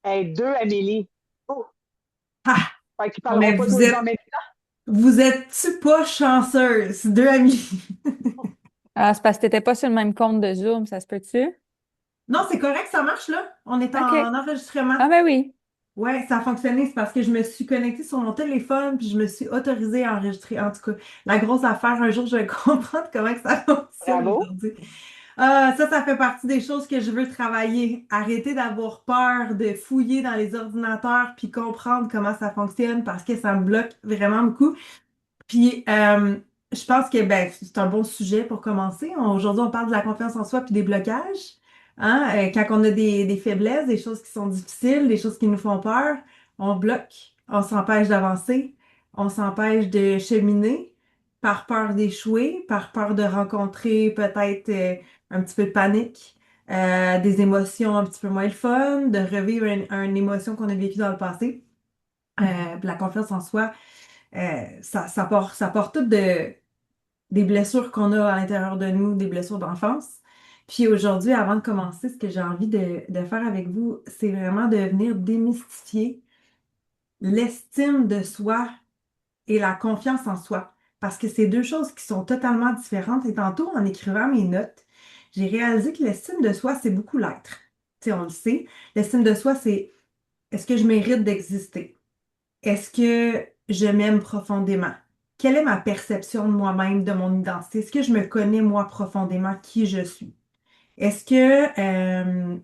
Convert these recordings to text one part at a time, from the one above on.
Hey, deux Amélie. Oh, Ah, fait qu'ils mais parleront pas tous les deux en même vous êtes-tu pas chanceuse, deux amis? Ah, c'est parce que t'étais pas sur le même compte de Zoom, ça se peut-tu? Non, c'est correct, ça marche là. On est OK. en enregistrement. Ah ben oui. Ouais, ça a fonctionné. C'est parce que je me suis connectée sur mon téléphone puis je me suis autorisée à enregistrer. En tout cas, la grosse affaire, un jour, je vais comprendre comment que ça fonctionne Bravo. aujourd'hui. Ah, ça fait partie des choses que je veux travailler. Arrêter d'avoir peur de fouiller dans les ordinateurs puis comprendre comment ça fonctionne parce que ça me bloque vraiment beaucoup. Puis, je pense que ben, c'est un bon sujet pour commencer. Aujourd'hui, on parle de la confiance en soi puis des blocages. Hein? Quand on a des faiblesses, des choses qui sont difficiles, des choses qui nous font peur, on bloque, on s'empêche d'avancer, on s'empêche de cheminer par peur d'échouer, par peur de rencontrer peut-être un petit peu de panique, des émotions un petit peu moins le fun, de revivre une émotion qu'on a vécue dans le passé. La confiance en soi. Ça part toutes des blessures qu'on a à l'intérieur de nous, des blessures d'enfance. Puis aujourd'hui, avant de commencer, ce que j'ai envie de faire avec vous, c'est vraiment de venir démystifier l'estime de soi et la confiance en soi. Parce que c'est deux choses qui sont totalement différentes. Et tantôt, en écrivant mes notes, j'ai réalisé que l'estime de soi, c'est beaucoup l'être. Tu sais, on le sait. L'estime de soi, c'est est-ce que je mérite d'exister? Est-ce que je m'aime profondément? Quelle est ma perception de moi-même, de mon identité? Est-ce que je me connais moi profondément qui je suis? Est-ce que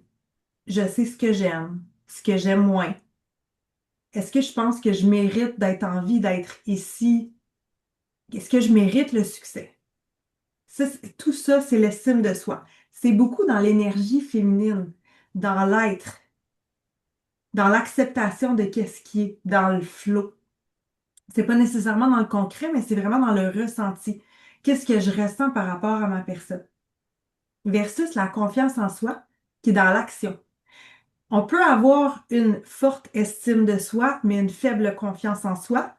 je sais ce que j'aime, ce que j'aime moins? Est-ce que je pense que je mérite d'être en vie, d'être ici? Est-ce que je mérite le succès? Tout ça, c'est l'estime de soi. C'est beaucoup dans l'énergie féminine, dans l'être, dans l'acceptation de qu'est-ce qui est, dans le flow. C'est pas nécessairement dans le concret, mais c'est vraiment dans le ressenti. Qu'est-ce que je ressens par rapport à ma personne? Versus la confiance en soi, qui est dans l'action. On peut avoir une forte estime de soi, mais une faible confiance en soi,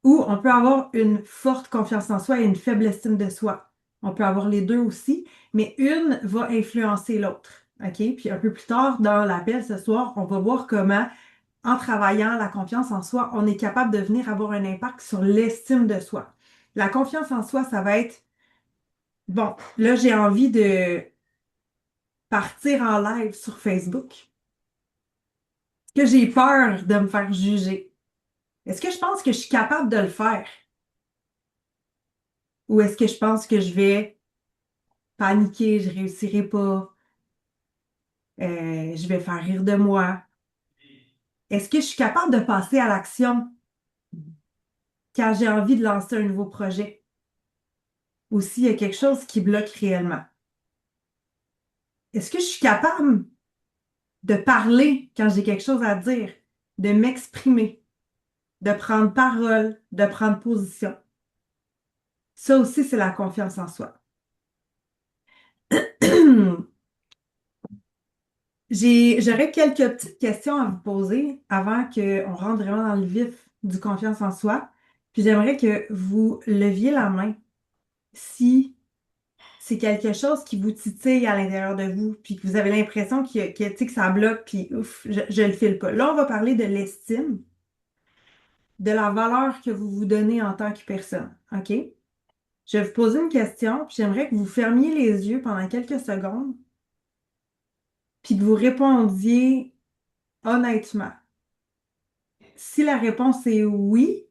ou on peut avoir une forte confiance en soi et une faible estime de soi. On peut avoir les deux aussi, mais une va influencer l'autre. OK? Puis un peu plus tard dans l'appel ce soir, on va voir comment en travaillant la confiance en soi, on est capable de venir avoir un impact sur l'estime de soi. La confiance en soi, ça va être, bon, là, j'ai envie de partir en live sur Facebook. Est-ce que j'ai peur de me faire juger? Est-ce que je pense que je suis capable de le faire? Ou est-ce que je pense que je vais paniquer, je réussirai pas, je vais faire rire de moi? Est-ce que je suis capable de passer à l'action quand j'ai envie de lancer un nouveau projet? Ou s'il y a quelque chose qui bloque réellement? Est-ce que je suis capable de parler quand j'ai quelque chose à dire, de m'exprimer, de prendre parole, de prendre position? Ça aussi, c'est la confiance en soi. J'aurais quelques petites questions à vous poser avant qu'on rentre vraiment dans le vif du confiance en soi. Puis j'aimerais que vous leviez la main si c'est quelque chose qui vous titille à l'intérieur de vous, puis que vous avez l'impression tu sais, que ça bloque, puis ouf, je le file pas. Là, on va parler de l'estime, de la valeur que vous vous donnez en tant que personne. OK? Je vais vous poser une question, puis j'aimerais que vous fermiez les yeux pendant quelques secondes, puis que vous répondiez honnêtement. Si la réponse est oui,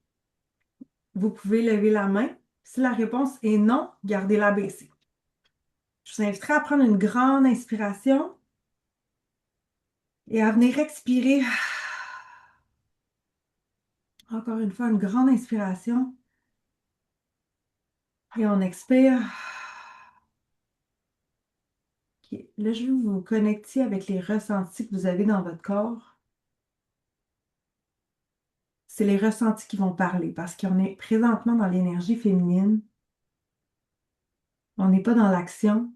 vous pouvez lever la main. Si la réponse est non, gardez-la baissée. Je vous inviterai à prendre une grande inspiration et à venir expirer. Encore une fois, une grande inspiration. Et on expire. OK. Là, je vais vous connecter avec les ressentis que vous avez dans votre corps. C'est les ressentis qui vont parler parce qu'on est présentement dans l'énergie féminine. On n'est pas dans l'action,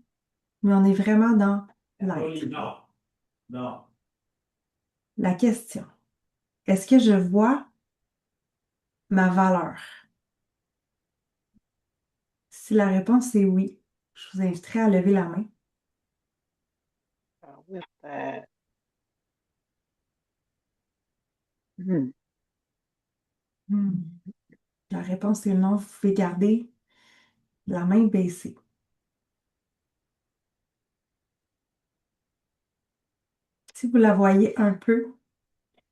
mais on est vraiment dans l'être. Non, non. La question, est-ce que je vois ma valeur? Si la réponse est oui, je vous inviterai à lever la main. Euh, hmm. Hmm. La réponse est non. Vous pouvez garder la main baissée. Si vous la voyez un peu,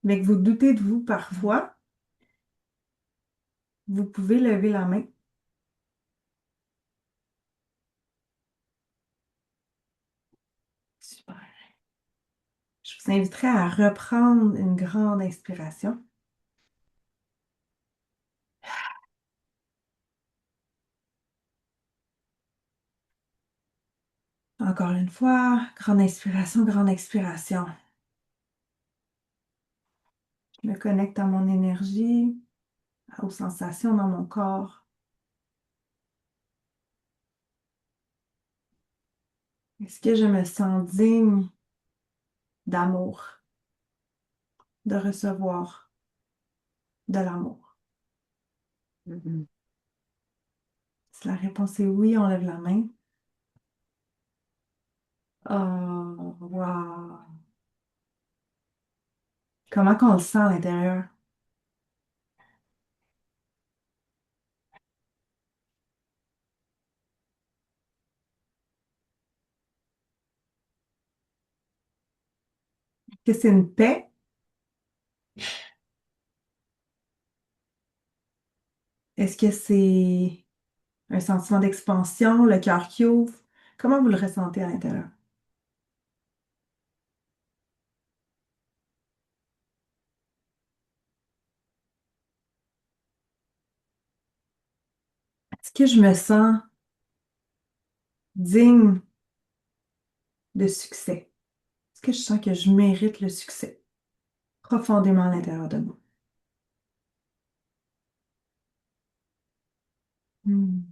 mais que vous doutez de vous parfois, vous pouvez lever la main. Super. Je vous inviterai à reprendre une grande inspiration. Encore une fois, grande inspiration, grande expiration. Je me connecte à mon énergie, aux sensations dans mon corps. Est-ce que je me sens digne d'amour, de recevoir de l'amour? Mhm. Si la réponse est oui, on lève la main. Oh, wow! Comment qu'on le sent à l'intérieur? Est-ce que c'est une paix? Est-ce que c'est un sentiment d'expansion, le cœur qui ouvre? Comment vous le ressentez à l'intérieur? Est-ce que je me sens digne de succès? Est-ce que je sens que je mérite le succès profondément à l'intérieur de moi? Hmm.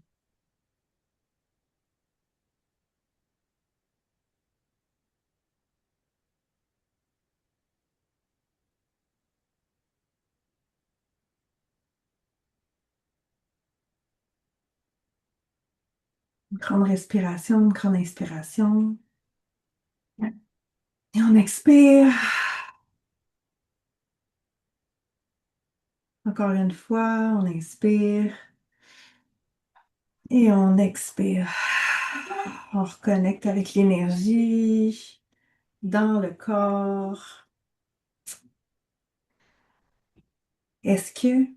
Une grande respiration, une grande inspiration. Et on expire. Encore une fois, on inspire et on expire. On reconnecte avec l'énergie dans le corps. Est-ce que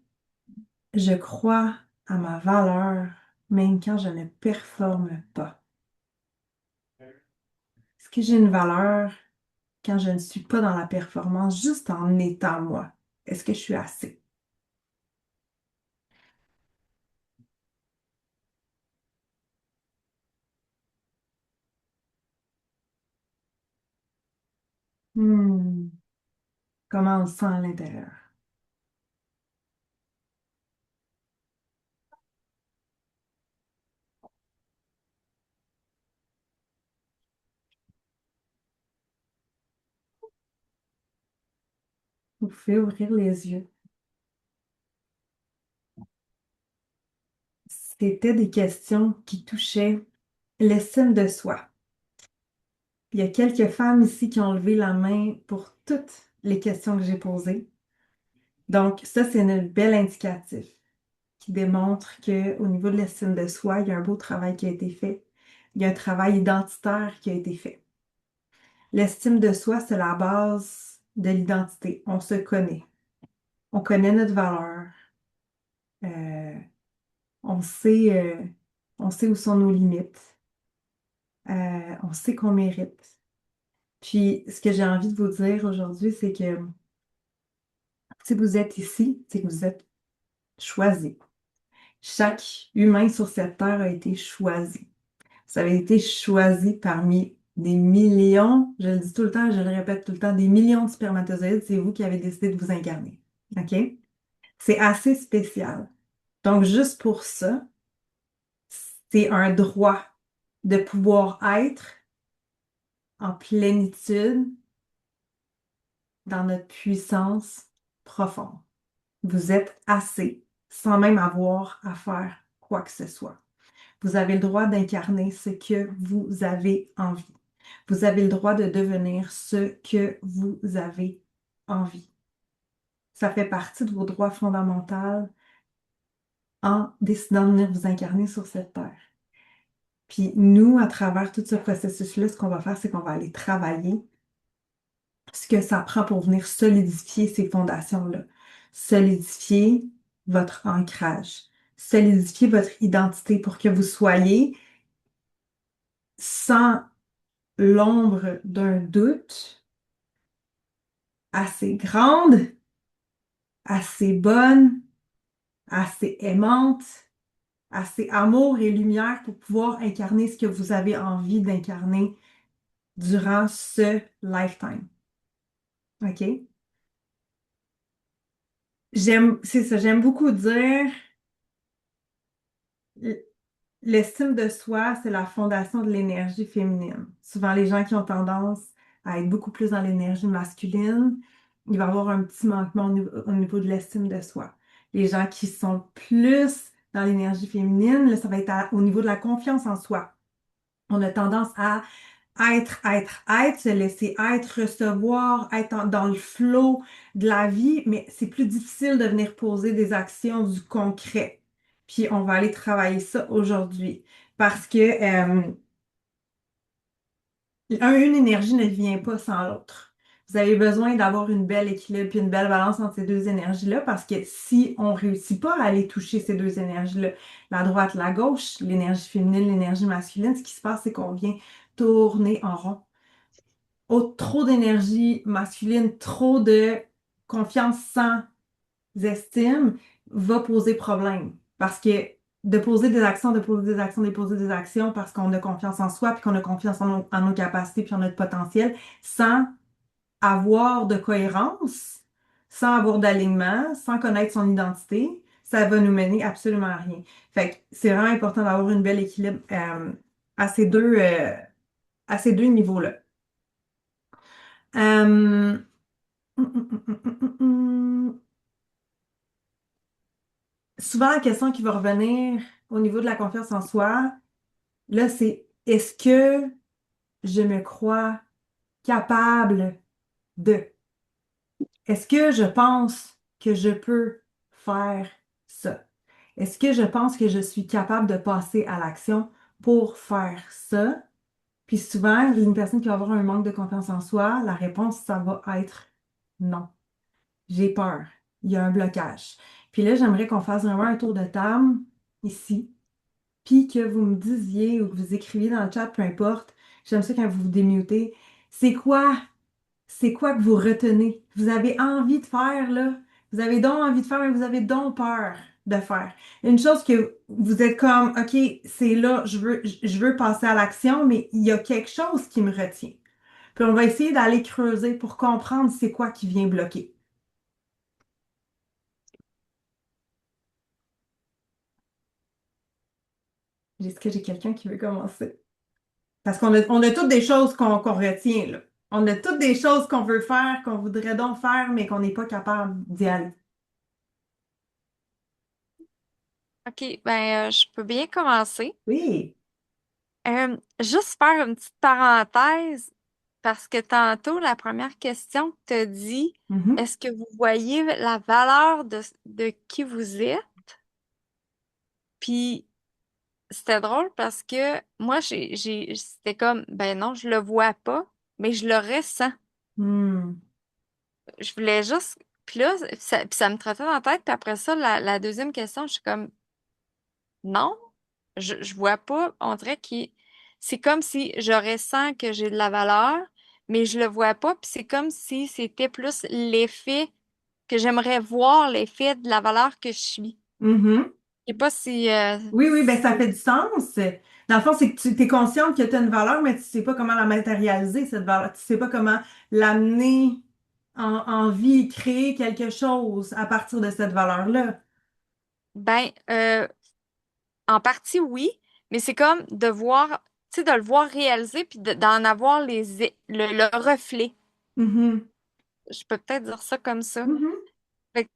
je crois à ma valeur même quand je ne performe pas? Est-ce que j'ai une valeur quand je ne suis pas dans la performance, juste en étant moi? Est-ce que je suis assez? Hmm. Comment on se sent à l'intérieur? Vous pouvez ouvrir les yeux. C'était des questions qui touchaient l'estime de soi. Il y a quelques femmes ici qui ont levé la main pour toutes les questions que j'ai posées. Donc, ça, c'est une belle indicatif qui démontre qu'au niveau de l'estime de soi, il y a un beau travail qui a été fait. Il y a un travail identitaire qui a été fait. L'estime de soi, c'est la base de l'identité. On se connaît. On connaît notre valeur. Euh, on sait, euh, on sait où sont nos limites. On sait qu'on mérite. Puis, ce que j'ai envie de vous dire aujourd'hui, c'est que si vous êtes ici, c'est que vous êtes choisi. Chaque humain sur cette terre a été choisi. Vous avez été choisi parmi des millions, je le dis tout le temps, je le répète tout le temps, des millions de spermatozoïdes, c'est vous qui avez décidé de vous incarner. OK? C'est assez spécial. Donc, juste pour ça, c'est un droit de pouvoir être en plénitude dans notre puissance profonde. Vous êtes assez sans même avoir à faire quoi que ce soit. Vous avez le droit d'incarner ce que vous avez envie. Vous avez le droit de devenir ce que vous avez envie. Ça fait partie de vos droits fondamentaux en décidant de venir vous incarner sur cette terre. Puis nous, à travers tout ce processus-là, ce qu'on va faire, c'est qu'on va aller travailler ce que ça prend pour venir solidifier ces fondations-là. Solidifier votre ancrage, solidifier votre identité pour que vous soyez sans l'ombre d'un doute assez grande, assez bonne, assez aimante, assez amour et lumière pour pouvoir incarner ce que vous avez envie d'incarner durant ce lifetime. OK? C'est ça, j'aime beaucoup dire, l- l'estime de soi, c'est la fondation de l'énergie féminine. Souvent, les gens qui ont tendance à être beaucoup plus dans l'énergie masculine, il va y avoir un petit manquement au niveau de l'estime de soi. Les gens qui sont plus dans l'énergie féminine, là, ça va être au niveau de la confiance en soi. On a tendance à être, se laisser être, recevoir, être dans le flow de la vie, mais c'est plus difficile de venir poser des actions du concret. Puis on va aller travailler ça aujourd'hui parce que une énergie ne vient pas sans l'autre. Vous avez besoin d'avoir une belle équilibre puis une belle balance entre ces deux énergies-là parce que si on réussit pas à aller toucher ces deux énergies-là, la droite, la gauche, l'énergie féminine, l'énergie masculine, ce qui se passe, c'est qu'on vient tourner en rond. Trop d'énergie masculine, trop de confiance sans estime va poser problème. Parce que de poser des actions, de poser des actions, de poser des actions parce qu'on a confiance en soi, puis qu'on a confiance en nos capacités, puis en notre potentiel, sans avoir de cohérence, sans avoir d'alignement, sans connaître son identité, ça va nous mener absolument à rien. Fait que c'est vraiment important d'avoir une belle équilibre à ces deux niveaux-là. Euh, Souvent, la question qui va revenir au niveau de la confiance en soi, là, c'est est-ce que je me crois capable de? Est-ce que je pense que je peux faire ça? Est-ce que je pense que je suis capable de passer à l'action pour faire ça? Puis souvent, une personne qui va avoir un manque de confiance en soi, la réponse, ça va être non. J'ai peur. Il y a un blocage. Puis là, j'aimerais qu'on fasse vraiment un tour de table ici, puis que vous me disiez ou que vous écriviez dans le chat, peu importe. J'aime ça quand vous vous démutez. C'est quoi, c'est quoi que vous retenez? Vous avez envie de faire, là? Vous avez donc envie de faire, mais vous avez donc peur de faire. Une chose que vous êtes comme, OK, c'est là, je veux passer à l'action, mais il y a quelque chose qui me retient. Puis on va essayer d'aller creuser pour comprendre c'est quoi qui vient bloquer. Est-ce que j'ai quelqu'un qui veut commencer? Parce on a toutes des choses qu'on retient, là. On a toutes des choses qu'on veut faire, qu'on voudrait donc faire, mais qu'on n'est pas capable d'y aller. OK, ben, je peux bien commencer. Oui. Juste faire une petite parenthèse, parce que tantôt, la première question que tu as dit, Mhm. est-ce que vous voyez la valeur de qui vous êtes? Puis, c'était drôle parce que moi, c'était comme, ben non, je le vois pas, mais je le ressens. Hmm. Je voulais juste. Puis là, puis ça me trottait dans la tête. Puis après ça, la deuxième question, je suis comme, non, je vois pas. On dirait que c'est comme si je ressens que j'ai de la valeur, mais je le vois pas. Puis c'est comme si c'était plus l'effet que j'aimerais voir l'effet de la valeur que je suis. Mhm. Je sais pas si, Oui, oui, ben ça fait du sens. Dans le fond, c'est que tu es consciente que tu as une valeur, mais tu sais pas comment la matérialiser, cette valeur. Tu sais pas comment l'amener en vie, créer quelque chose à partir de cette valeur-là. ben, en partie oui, mais c'est comme de voir, tu sais, de le voir réaliser puis d'en avoir le reflet. Mhm. Je peux peut-être dire ça comme ça. Mhm. Fait que-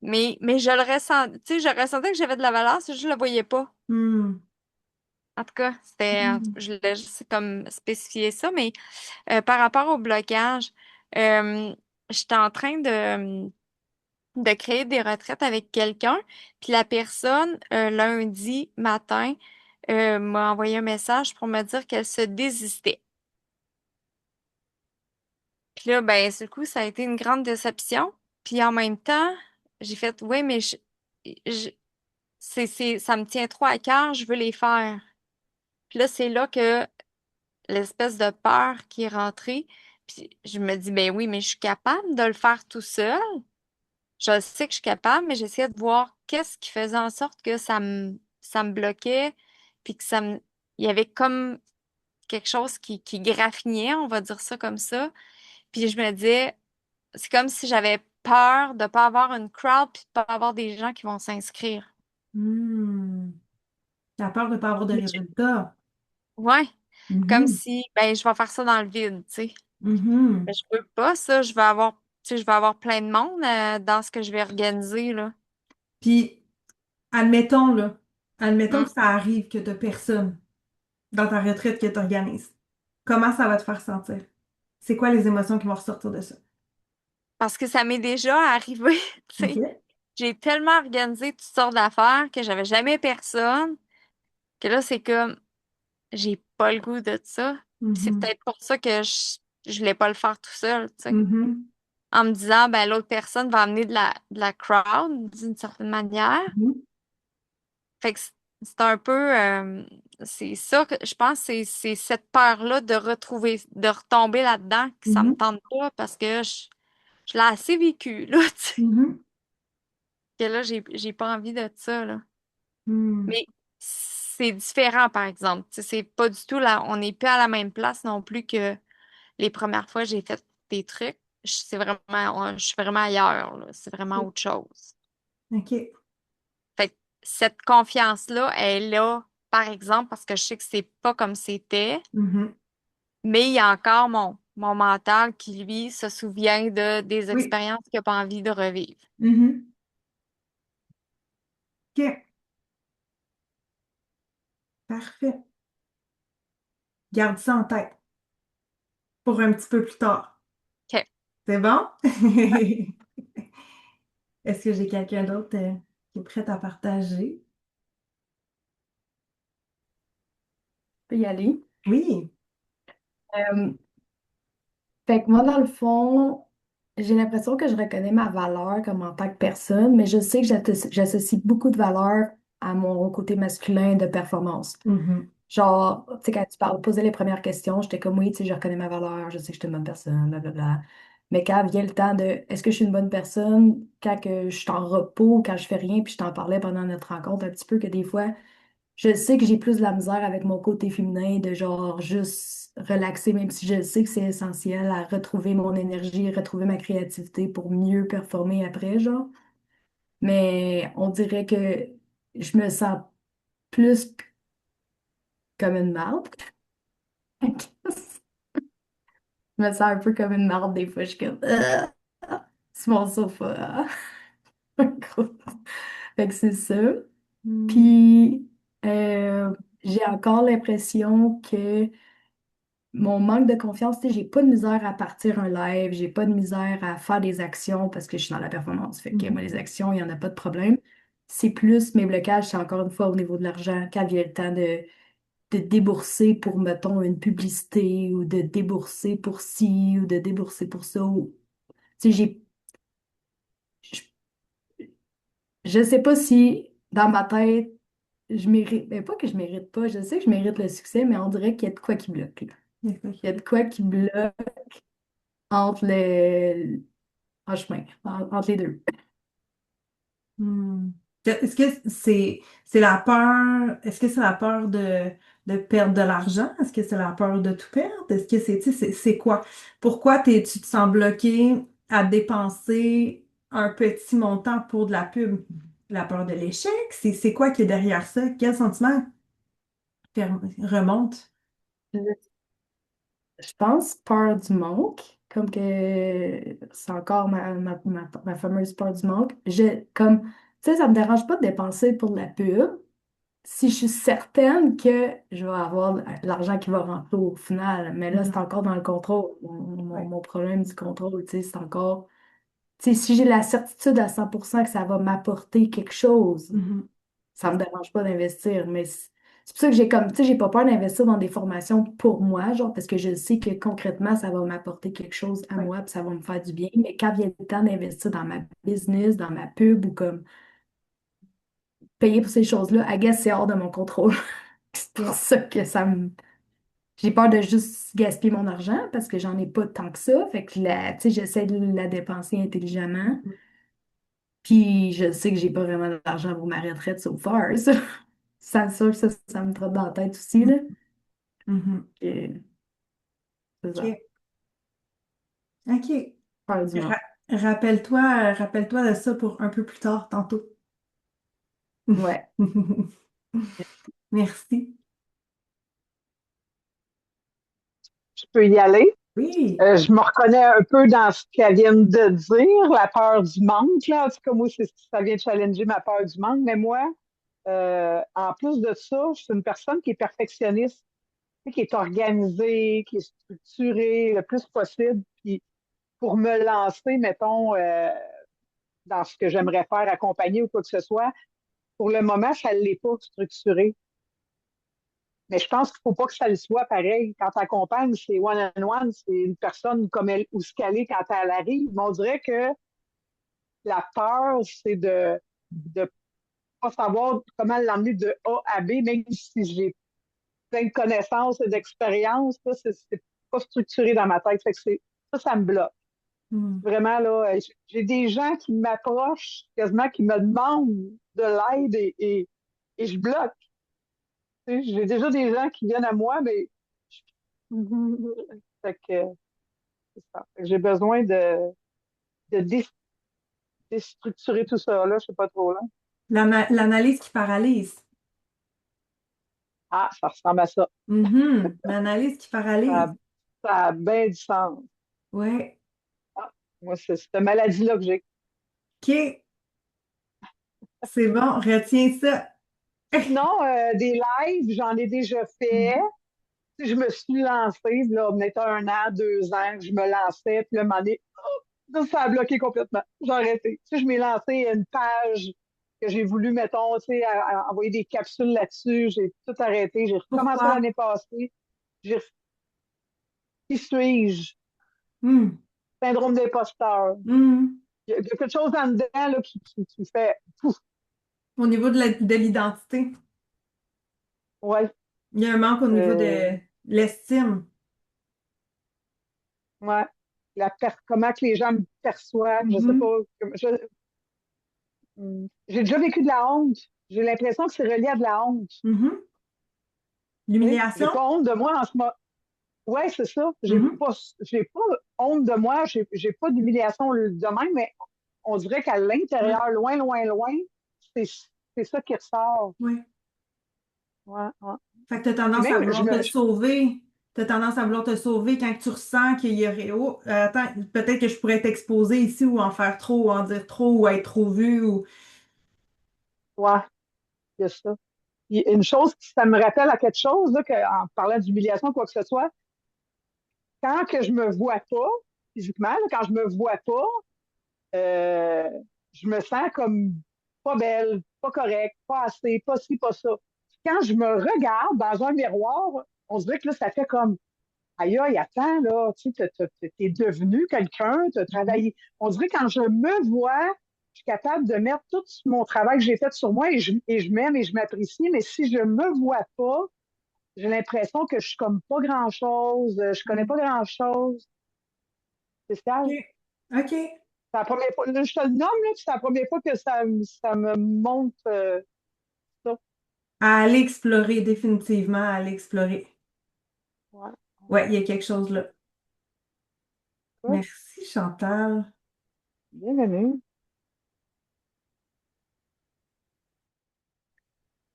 mais je le ressens, tu sais, je ressentais que j'avais de la valeur, c'est juste que je le voyais pas. Hmm. En tout cas, Mm. je voulais juste comme spécifier ça, mais par rapport au blocage, euh, j'étais en train de créer des retraites avec quelqu'un, puis la personne, lundi matin, m'a envoyé un message pour me dire qu'elle se désistait. Puis là, ben, du coup, ça a été une grande déception. Puis en même temps, j'ai fait, oui, mais je- ça me tient trop à cœur, je veux les faire. Puis là, c'est là que l'espèce de peur qui est rentrée. Puis je me dis, ben oui, mais je suis capable de le faire tout seul. Je sais que je suis capable, mais j'essayais de voir qu'est-ce qui faisait en sorte que ça me bloquait, puis que il y avait comme quelque chose qui graffinait, on va dire ça comme ça. Puis je me disais, c'est comme si j'avais peur de pas avoir une crowd, puis de pas avoir des gens qui vont s'inscrire. Hmm. T'as peur de ne pas avoir de résultats. Ouais, comme Mhm. si, ben, je vais faire ça dans le vide, tu sais. Mhm. Mais je veux pas ça, je vais avoir, tu sais, je vais avoir plein de monde dans ce que je vais organiser, là. Puis, admettons, là, admettons Mm. que ça arrive que tu n'as personne dans ta retraite que tu organises. Comment ça va te faire sentir? C'est quoi les émotions qui vont ressortir de ça? Parce que ça m'est déjà arrivé, tu sais. OK? J'ai tellement organisé toutes sortes d'affaires que j'avais jamais personne, que là, c'est comme, j'ai pas le goût de ça. Puis c'est Mhm. peut-être pour ça que je voulais pas le faire tout seul, tu sais. Mhm. En me disant, ben, l'autre personne va amener de la crowd d'une certaine manière. Mhm. Fait que c'est un peu, c'est ça que je pense, c'est cette peur-là de retrouver, de retomber là-dedans que ça me Mhm. tente pas parce que je l'ai assez vécu, là, tu sais. Mhm. Que là, j'ai pas envie de ça, là. Mhm. Mais c'est différent, par exemple. Tu sais, c'est pas du tout là, on n'est plus à la même place non plus que les premières fois que j'ai fait des trucs. C'est vraiment, je suis vraiment ailleurs, là. C'est vraiment autre chose. OK. Fait que cette confiance-là, elle est là, par exemple, parce que je sais que c'est pas comme c'était, Mhm. mais il y a encore mon mental qui, lui, se souvient des Oui. expériences qu'il n'a pas envie de revivre. Mhm. OK. Parfait. Garde ça en tête pour un petit peu plus tard. OK. C'est bon? Est-ce que j'ai quelqu'un d'autre qui est prêt à partager? Peux y aller. Oui. Euh, Fait que moi, dans le fond, j'ai l'impression que je reconnais ma valeur comme en tant que personne, mais je sais que j'associe beaucoup de valeur à mon côté masculin de performance. Mhm. Genre, tu sais, quand tu parles, poser les premières questions, j'étais comme oui, tu sais, je reconnais ma valeur, je sais que je suis une bonne personne, blablabla. Mais quand vient le temps de est-ce que je suis une bonne personne, quand que je suis en repos, quand je fais rien, puis je t'en parlais pendant notre rencontre un petit peu, que des fois, je sais que j'ai plus de la misère avec mon côté féminin de genre juste relaxer, même si je sais que c'est essentiel à retrouver mon énergie, retrouver ma créativité pour mieux performer après, genre. Mais on dirait que je me sens plus comme une marde. Je me sens un peu comme une marde des fois. Je suis comme sur mon sofa. Fait que c'est ça. Mhm. Puis j'ai encore l'impression que mon manque de confiance, tu sais, j'ai pas de misère à partir un live, j'ai pas de misère à faire des actions parce que je suis dans la performance. Fait que moi, Mhm. les actions, il n'y en a pas de problème. C'est plus mes blocages, c'est encore une fois au niveau de l'argent, quand vient le temps de débourser pour, mettons, une publicité ou de débourser pour ci ou de débourser pour ça. Tu sais, je, je sais pas si dans ma tête, je mérite, mais pas que je mérite pas, je sais que je mérite le succès, mais on dirait qu'il y a de quoi qui bloque, là. Il y a de quoi qui bloque entre en chemin, entre les deux. Hmm. Est-ce que c'est la peur, est-ce que c'est la peur de perdre de l'argent? Est-ce que c'est la peur de tout perdre? Est-ce que c'est, tu sais, c'est quoi? Pourquoi tu te sens bloqué à dépenser un petit montant pour de la pub? La peur de l'échec? C'est quoi qui est derrière ça? Quel sentiment remonte? Je pense peur du manque, comme que c'est encore ma fameuse peur du manque. Comme, tu sais, ça me dérange pas de dépenser pour de la pub, si je suis certaine que je vais avoir l'argent qui va rentrer au final, mais là, c'est Mhm. encore dans le contrôle. Ouais. Mon problème du contrôle, tu sais, c'est encore. Tu sais, si j'ai la certitude à 100% que ça va m'apporter quelque chose, Mhm. ça me dérange pas d'investir. Mais c'est pour ça que j'ai comme, tu sais, j'ai pas peur d'investir dans des formations pour moi, genre, parce que je sais que concrètement, ça va m'apporter quelque chose à Ouais. moi, puis ça va me faire du bien. Mais quand vient le temps d'investir dans ma business, dans ma pub ou comme payer pour ces choses-là, I guess c'est hors de mon contrôle. C'est pour Ok. ça que j'ai peur de juste gaspiller mon argent parce que j'en ai pas tant que ça. Fait que tu sais, j'essaie de la dépenser intelligemment. Mhm. Puis je sais que j'ai pas vraiment d'argent pour ma retraite so far. Ça, c'est sûr que ça me trotte dans la tête aussi, là. Mhm. Et c'est ça. Ok. Ok. Peur du manque. Rappelle-toi de ça pour un peu plus tard, tantôt. Ouais. Merci. Je peux y aller. Oui. Je me reconnais un peu dans ce qu'elle vient de dire, la peur du manque, là. En tout cas, moi, ça vient challenger ma peur du manque. Mais moi, en plus de ça, je suis une personne qui est perfectionniste, tu sais, qui est organisée, qui est structurée le plus possible. Puis pour me lancer, mettons, dans ce que j'aimerais faire, accompagner ou quoi que ce soit, pour le moment, ça ne l'est pas structuré. Mais je pense qu'il ne faut pas que ça le soit pareil. Quand tu accompagnes, c'est one-on-one, c'est une personne comme elle ou ce qu'elle est quand elle arrive. Mais on dirait que la peur, c'est de pas savoir comment l'emmener de A à B, même si j'ai plein de connaissances et d'expériences, ça, c'est pas structuré dans ma tête. Fait que ça me bloque. Mm. Vraiment, là, j'ai des gens qui m'approchent, quasiment qui me demandent de l'aide et je bloque. Tu sais, j'ai déjà des gens qui viennent à moi, mais fait que, c'est ça. Fait que j'ai besoin de déstructurer tout ça, là, je sais pas trop, là. L'analyse qui paralyse. Ah, ça ressemble à ça. Mhm. L'analyse qui Ça paralyse. a, ça a bien du sens. Ouais. Ah, moi, c'est cette maladie-là que j'ai. OK. C'est bon. Retiens ça. Sinon, des lives, j'en ai déjà fait. Mhm. Tu sais, je me suis lancée, là, peut-être 1 an, 2 ans, que je me lançais, puis là, un moment donné, ça a bloqué complètement. J'ai arrêté. Tu sais, je m'ai lancé une page que j'ai voulu, mettons, tu sais, envoyer des capsules là-dessus. J'ai tout arrêté. J'ai recommencé Pourquoi? l'année passée. J'ai qui suis-je? Hmm. Syndrome d'imposteur. Hmm. Il y a quelque chose en dedans là, qui fait pouf, Au niveau de l'identité, ouais, il y a un manque au niveau euh, de l'estime. ouais. Comment que les gens me perçoivent, je sais Mhm. pas. J'ai déjà vécu de la honte. J'ai l'impression que c'est relié à de la honte. Mhm. Tu sais. J'ai L'humiliation. pas honte de moi en ce moment. Ouais, c'est ça. Mhm. J'ai pas honte de moi. J'ai pas d'humiliation de même, mais on dirait qu'à Ouais. l'intérieur, loin, loin, loin, c'est, c'est ça qui ressort. Ouais. Ouais, ouais. Fait que tu as Puis tendance à même, vouloir te sauver. Tu as tendance à vouloir te sauver quand tu ressens qu'il y aurait. Oh, attends, peut-être que je pourrais t'exposer ici ou en faire trop, ou en dire trop, ou être trop vu. Ou... ouais, il y a ça. Puis une chose qui ça me rappelle à quelque chose, là, en parlant d'humiliation, quoi que ce soit, quand que je me vois pas, physiquement, là, quand je me vois pas, euh, je me sens comme pas belle, pas correcte, pas assez, pas ci, pas ça. Quand je me regarde dans un miroir, on dirait que là, ça fait comme aïe, aïe, attends, là, tu sais, t'es devenu quelqu'un, t'as Mhm. travaillé. On dirait que quand je me vois, je suis capable de mettre tout mon travail que j'ai fait sur moi et je m'aime et je m'apprécie, mais si je me vois pas, j'ai l'impression que je suis comme pas grand-chose, je connais pas grand-chose. C'est ça. OK. OK. C'est la première fois, là, je te le nomme, là, puis c'est la première fois que ça me montre ça. À aller explorer, définitivement, à aller explorer. Ouais. Ouais, il y a quelque chose là. Écoute, Merci, Chantal. bienvenue.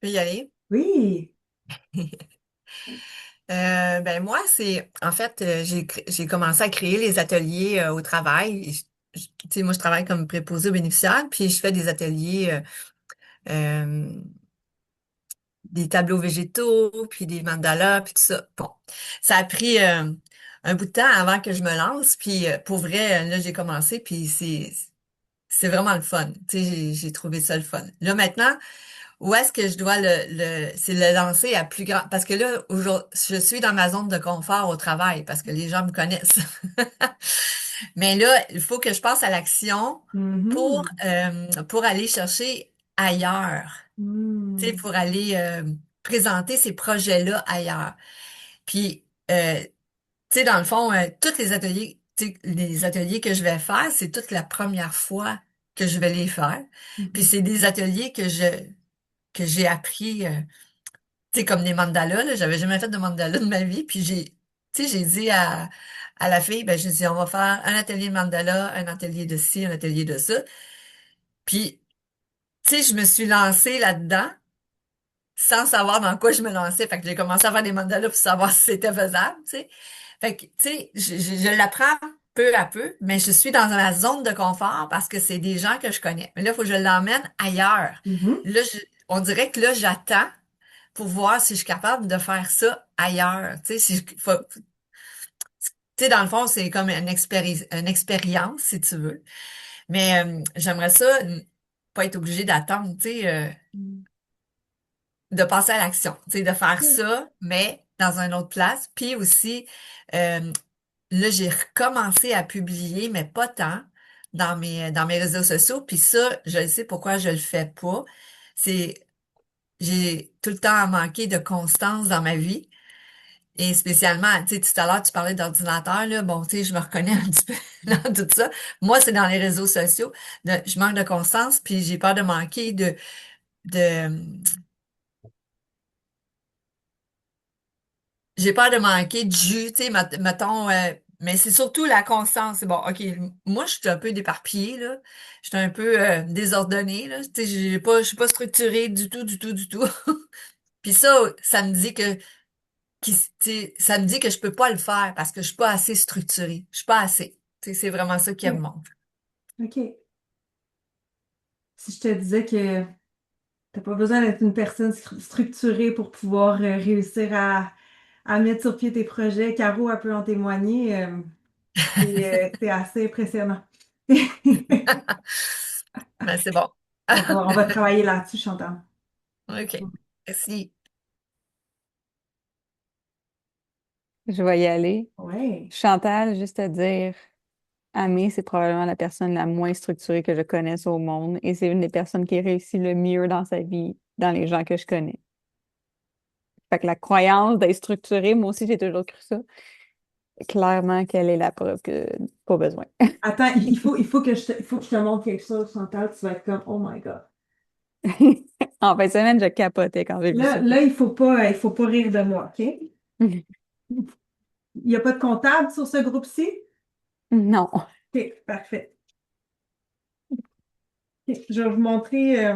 Je peux y aller? Oui. Ben moi, c'est en fait, j'ai commencé à créer les ateliers au travail. Et tu sais, moi, je travaille comme préposée aux bénéficiaires, puis je fais des ateliers des tableaux végétaux, puis des mandalas, puis tout ça. Bon, ça a pris un bout de temps avant que je me lance, puis pour vrai, là, j'ai commencé, puis c'est vraiment le fun. Tu sais, j'ai trouvé ça le fun. Là, maintenant, où est-ce que je dois c'est le lancer à plus grand, parce que là, aujourd'hui, je suis dans ma zone de confort au travail, parce que les gens me connaissent. Mais là, il faut que je passe à l'action pour aller chercher ailleurs, tu sais, Mm. pour aller présenter ces projets-là ailleurs. Puis, tu sais, dans le fond, tous les ateliers, tu sais, les ateliers que je vais faire, c'est toute la première fois que je vais les faire. Puis Mhm. c'est des ateliers que j'ai appris, tu sais, comme des mandalas, là. J'avais jamais fait de mandala de ma vie. Puis tu sais, j'ai dit à la fille, ben, j'ai dit, on va faire un atelier de mandala, un atelier de ci, un atelier de ça. Puis, tu sais, je me suis lancée là-dedans sans savoir dans quoi je me lançais. Fait que j'ai commencé à faire des mandalas pour savoir si c'était faisable, tu sais. Fait que, tu sais, je l'apprends peu à peu, mais je suis dans ma zone de confort parce que c'est des gens que je connais. Mais là, il faut que je l'emmène ailleurs. Mhm. Là, on dirait que là, j'attends pour voir si je suis capable de faire ça ailleurs. Tu sais, tu sais, dans le fond, c'est comme une expérience, si tu veux. Mais j'aimerais ça pas être obligée d'attendre, tu sais, de passer à l'action, tu sais, de faire ça, mais dans une autre place. Puis aussi, euh, là, j'ai recommencé à publier, mais pas tant, dans mes réseaux sociaux. Puis ça, je sais pourquoi je le fais pas. C'est, j'ai tout le temps manqué de constance dans ma vie. Et spécialement, tu sais, tout à l'heure, tu parlais d'ordinateur, là. Bon, tu sais, je me reconnais un petit peu dans tout ça. Moi, c'est dans les réseaux sociaux. Je manque de constance, puis j'ai peur de manquer de, j'ai peur de manquer de jus, tu sais, mettons, mais c'est surtout la constance. C'est bon, OK, moi, je suis un peu déparpillée, là. Je suis un peu désordonnée, là. Tu sais, je suis pas structurée du tout, du tout, du tout. Puis ça me dit tu sais, ça me dit que je peux pas le faire parce que je suis pas assez structurée. Je suis pas assez. Tu sais, c'est vraiment ça qui me Ok. manque. OK. Si je te disais que t'as pas besoin d'être une personne structurée pour pouvoir réussir à mettre sur pied tes projets, Caro, elle peut en témoigner, c'est assez impressionnant. Ben, c'est bon. On va travailler là-dessus, Chantal. OK. Merci. Je vais y aller. Ouais. Chantal, juste à dire, Amé, c'est probablement la personne la moins structurée que je connaisse au monde et c'est une des personnes qui réussit le mieux dans sa vie, dans les gens que je connais. Fait que la croyance d'être structurée, moi aussi, j'ai toujours cru ça. Clairement qu'elle est la preuve que pas besoin. Attends, il faut que je te montre quelque chose, Chantal. Tu vas être comme, oh my God. En fin de semaine, je capotais quand j'ai vu Là, ça. là, il faut pas rire de moi, OK? Il n'y a pas de comptable sur ce groupe-ci? Non. OK, parfait. OK, je vais vous montrer.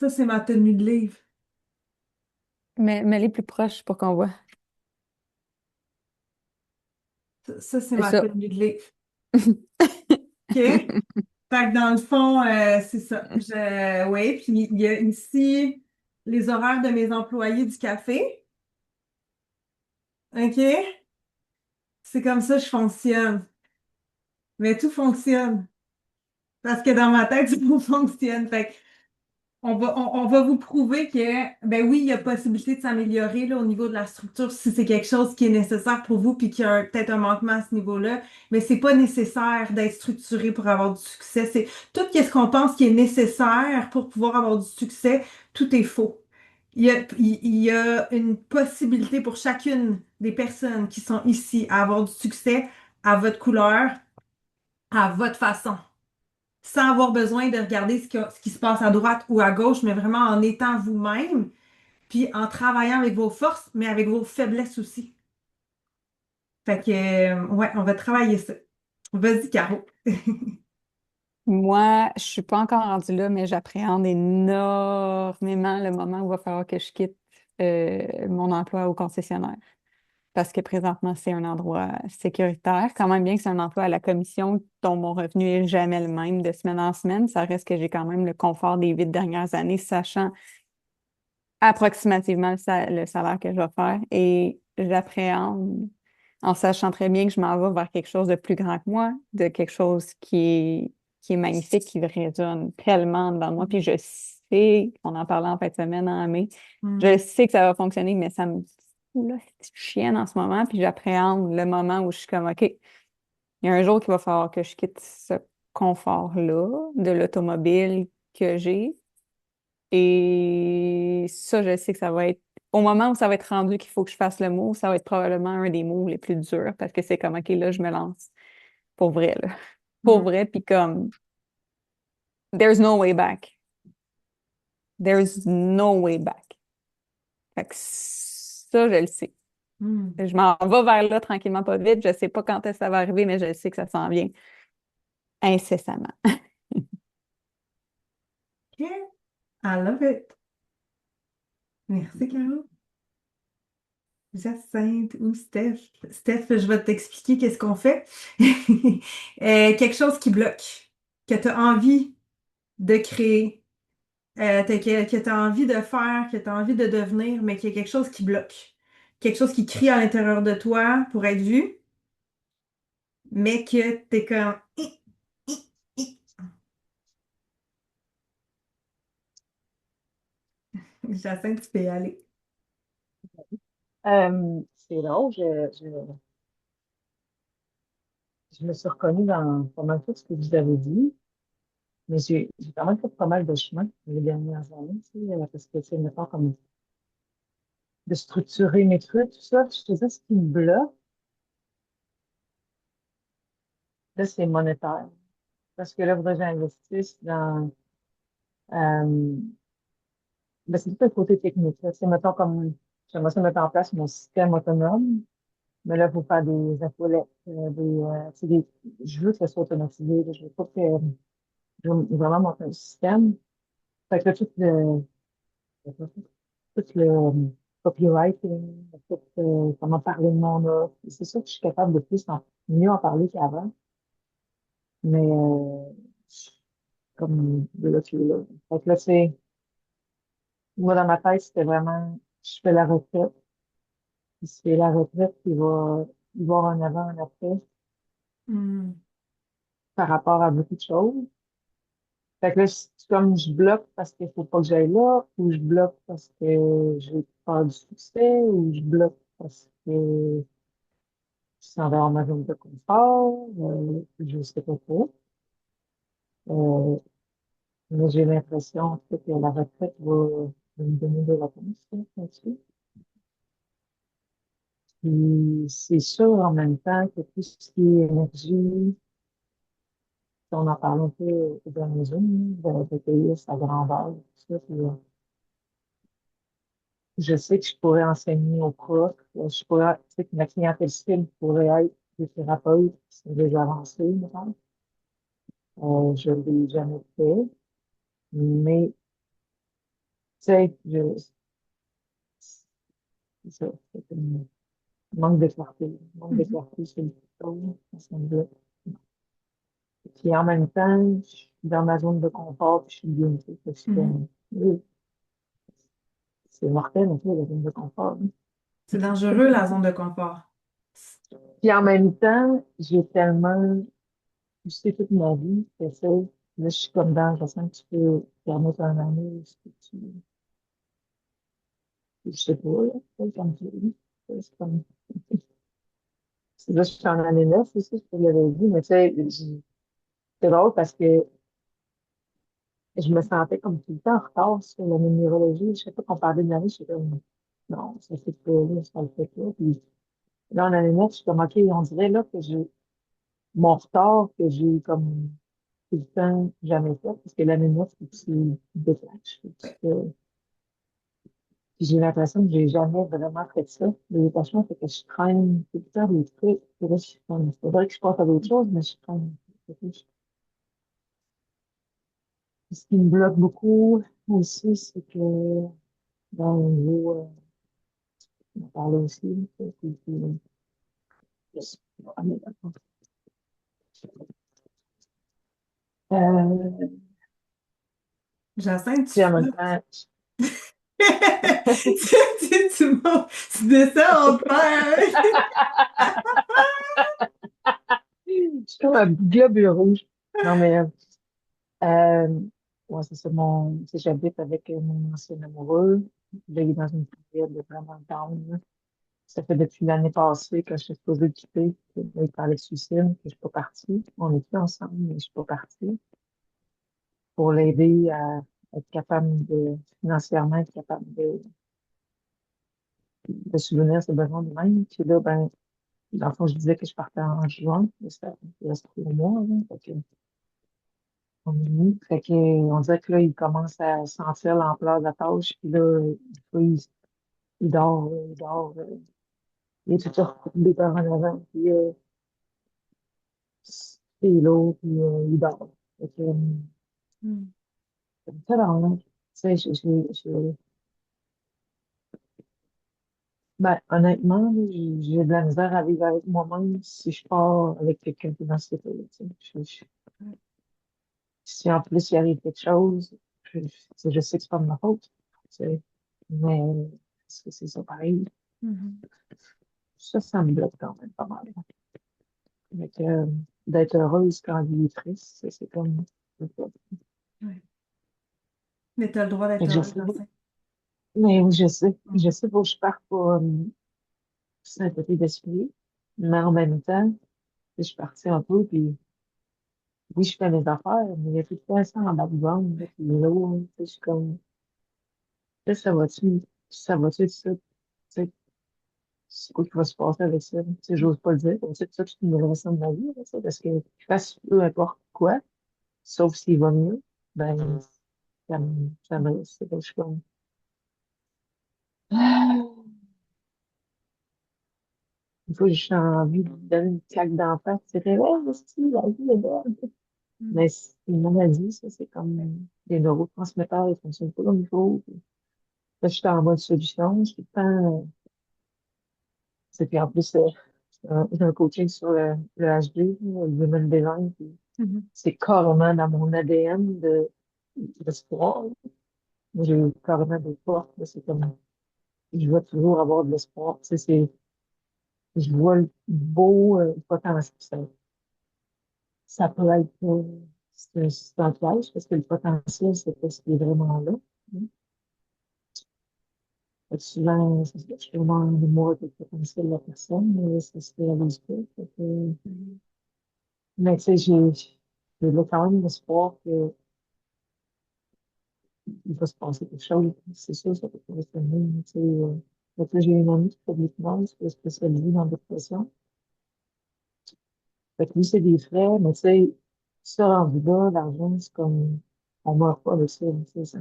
Ça, c'est ma tenue de livre. Mais elle est plus proche pour qu'on voit. Ça, c'est C'est ma ça. tenue de livre. OK? Fait que dans le fond, c'est ça. Oui, puis il y a ici les horaires de mes employés du café. OK? C'est comme ça que je fonctionne. Mais tout fonctionne. Parce que dans ma tête, tout fonctionne. Fait que on va vous prouver que, ben oui, il y a possibilité de s'améliorer là, au niveau de la structure si c'est quelque chose qui est nécessaire pour vous puis qu'il y a peut-être un manquement à ce niveau-là. Mais c'est pas nécessaire d'être structuré pour avoir du succès. C'est tout ce qu'on pense qui est nécessaire pour pouvoir avoir du succès, tout est faux. Il y a une possibilité pour chacune des personnes qui sont ici à avoir du succès à votre couleur, à votre façon sans avoir besoin de regarder ce qui se passe à droite ou à gauche, mais vraiment en étant vous-même, puis en travaillant avec vos forces, mais avec vos faiblesses aussi. Fait que, ouais, on va travailler ça. Vas-y, Caro. Moi, je suis pas encore rendue là, mais j'appréhende énormément le moment où il va falloir que je quitte mon emploi au concessionnaire. Parce que présentement, c'est un endroit sécuritaire. Quand même bien que c'est un emploi à la commission dont mon revenu est jamais le même de semaine en semaine, ça reste que j'ai quand même le confort des 8 dernières années, sachant approximativement le salaire que je vais faire et j'appréhende en sachant très bien que je m'en vais vers quelque chose de plus grand que moi, de quelque chose qui est magnifique, qui résonne tellement dans moi. Puis je sais, on en parlait en fin de semaine en mai, je sais que ça va fonctionner, mais ça me fout la petite chienne en ce moment. Puis j'appréhende le moment où je suis comme, OK, il y a un jour qu'il va falloir que je quitte ce confort-là de l'automobile que j'ai. Et ça, je sais que ça va être, au moment où ça va être rendu qu'il faut que je fasse le move, ça va être probablement un des moves les plus durs parce que c'est comme, OK, là, je me lance pour vrai, là. Pour vrai, puis comme, there's no way back. There's no way back. Fait que ça, je le sais. Je m'en vais vers là tranquillement, pas vite. Je sais pas quand est-ce que ça va arriver, mais je sais que ça s'en vient incessamment. OK. I love it. Merci, Caro. Jacinthe ou Steph? Steph, je vais t'expliquer qu'est-ce qu'on fait. Quelque chose qui bloque, que tu as envie de créer, que tu as envie de faire, que tu as envie de devenir, mais qu'il y a quelque chose qui bloque. Quelque chose qui crie à l'intérieur de toi pour être vu, mais que tu es comme... Jacinthe, tu peux y aller. C'est drôle, je me suis reconnue dans pas mal tout ce que vous avez dit, mais j'ai quand même fait pas mal de chemin les dernières années, tu sais, parce que, c'est mettons, comme de structurer mes trucs, tout ça. Je te dis, ce qui me bloque, là, c'est monétaire. Parce que là, faudrait que j'investisse dans, euh, ben, c'est tout le côté technique, là. C'est, mettons, comme, j'aimerais ça mettre en place mon système autonome, mais là, il faut faire des infolettes, tu sais, je veux que ça soit automatisé, là. Je veux pas que, je veux vraiment monter un système. Fait que là, tout le copywriting, tout, comment parler de mon offre. C'est sûr que je suis capable de mieux en parler qu'avant, mais, je suis comme bloquée là. Fait que là, moi, dans ma tête, c'était vraiment, je fais la retraite, puis c'est la retraite qui va y avoir un avant, un après Hmm. par rapport à beaucoup de choses. Fait que là, c'est comme je bloque parce qu'il faut pas que j'aille là, ou je bloque parce que j'ai peur du succès, ou je bloque parce que je suis dans ma zone de confort, je sais pas trop. Euh, mais j'ai l'impression en fait, que la retraite va me donner des réponses là, là-dessus. Puis c'est sûr en même temps que tout ce qui est énergie, on en parle un peu au dernier Zoom, de payer sa grandeur, tout ça, puis, je sais que je pourrais enseigner aux profs, je pourrais, tu sais, que ma clientèle cible pourrait être des thérapeutes qui sont déjà avancés, mettons. Je ne l'ai jamais fait, mais, tu sais, c'est ça, c'est un manque de clarté. Manque de clarté sur le chose, à ce moment-là. Puis en même temps, je suis dans ma zone de confort, puis je suis bien, tu sais, parce que, oui, c'est mortel, un peu, la zone de confort, hein. C'est dangereux, la zone de confort. Puis en même temps, j'ai tellement je sais toute ma vie, c'est ça. Là, je suis comme dans, je sens que tu peux permettre un année, ce que je sais pas, là, comme tu dis. C'est comme, là, je suis en année 9, c'est ça, je te l'avais dit, mais tu sais, c'est drôle parce que je me sentais comme tout le temps en retard sur la numérologie. Je sais pas qu'on parlait de l'année, je suis comme, non, ça fait pas, là, ça le fait pas. Puis là, en année 9, je suis comme, OK, on dirait, là, que j'ai, mon retard, que j'ai comme, tout le temps jamais fait, parce que l'année 9, faut que tu te détaches, faut que tu puis j'ai l'impression que j'ai jamais vraiment fait ça. Le détachement, c'est que je traîne tout le temps des trucs. Puis là, je suis comme, c'est vrai que je pense à d'autres choses, mais je traîne. Ce qui me bloque beaucoup aussi, c'est que dans le niveau, on en parlait aussi, ah, mais d'accord. Euh, Jacinthe, puis tu en même flottes. temps, Tu descends, on te perd. Je suis comme un globule rouge. Non, mais euh, ouais, c'est ça, tu sais, j'habite avec mon ancien amoureux. Là, il est dans une période de vraiment down, là. Ça fait depuis l'année passée que je suis supposée le quitter. Que là, il parlait de suicide, que je suis pas partie. On est plus ensemble, mais je suis pas partie. Pour l'aider à être capable financièrement, être capable de subvenir à ses besoins de même. Puis là, ben, dans le fond, je disais que je partais en juin, mais ça il reste 3 mois, là. Fait que, on est mis. Fait que, on dirait que là, il commence à sentir l'ampleur de la tâche, puis là, des fois, il dort, il est tout ça, des heures en avant, puis il est là, puis il dort. Fait que, Hmm. ça dans là. Tu sais, ben, honnêtement, là, j'ai de la misère à vivre avec moi-même si je pars avec quelqu'un qui est dans cette état-là, tu sais. Si en plus il arrive quelque chose, je sais que c'est pas de ma faute, tu sais. Mais est-ce que c'est ça pareil? Mhm. Ça me bloque quand même pas mal. Fait que, d'être heureuse quand il est triste, c'est comme. Ouais. Mais tu as le droit Fait d'être que je heureuse sais, dans ça. mais oui, je Mhm. sais, faut que je parte pour un côté d'esprit, mais en même temps, je suis partie un peu, puis oui, je fais mes affaires, mais il y a tout le temps ça en background, là, puis là, tu sais, je suis comme, là, ça va-tu être ça? Tu sais, c'est quoi qui va se passer avec ça? Tu sais, j'ose pas le dire, comme ça, c'est une raison de ma vie, là, ça, parce que je fasse peu importe quoi, sauf s'il va mieux, ben, ça me, c'est là, je suis comme, ah, des fois, j'ai envie de lui donner une claque d'en face, c'est vrai, ouais, si, la vie est belle. Mhm. Mais c'est une maladie, ça, c'est comme les neurotransmetteurs, ils fonctionnent pas comme il faut. Là, je suis en mode solution, je suis tout le temps, c'est puis en plus, j'ai un coaching sur le HD, le Human Design, puis Mhm. c'est carrément dans mon ADN de l'espoir. Moi, j'ai carrément des portes, là, c'est comme, je veux toujours avoir de l'espoir. Tu sais, je vois le beau potentiel. Ça peut être, c'est un piège, parce que le potentiel, c'est pas ce qui est vraiment là. Fait que souvent, c'est ça, je suis vraiment en amour avec le potentiel de la personne, mais ça se réalise pas. Fait que, Mhm. mais tu sais, j'ai là quand même l'espoir qu'il va se passer quelque chose. C'est sûr, ça peut pas rester le même, tu sais. Fait que là, j'ai une amie qui fait de l'hypnose, qui est spécialisée dans la dépression. Fait que lui, c'est des frais, mais tu sais, ça rendu là, l'argent, c'est comme, on meurt pas de ça, tu sais.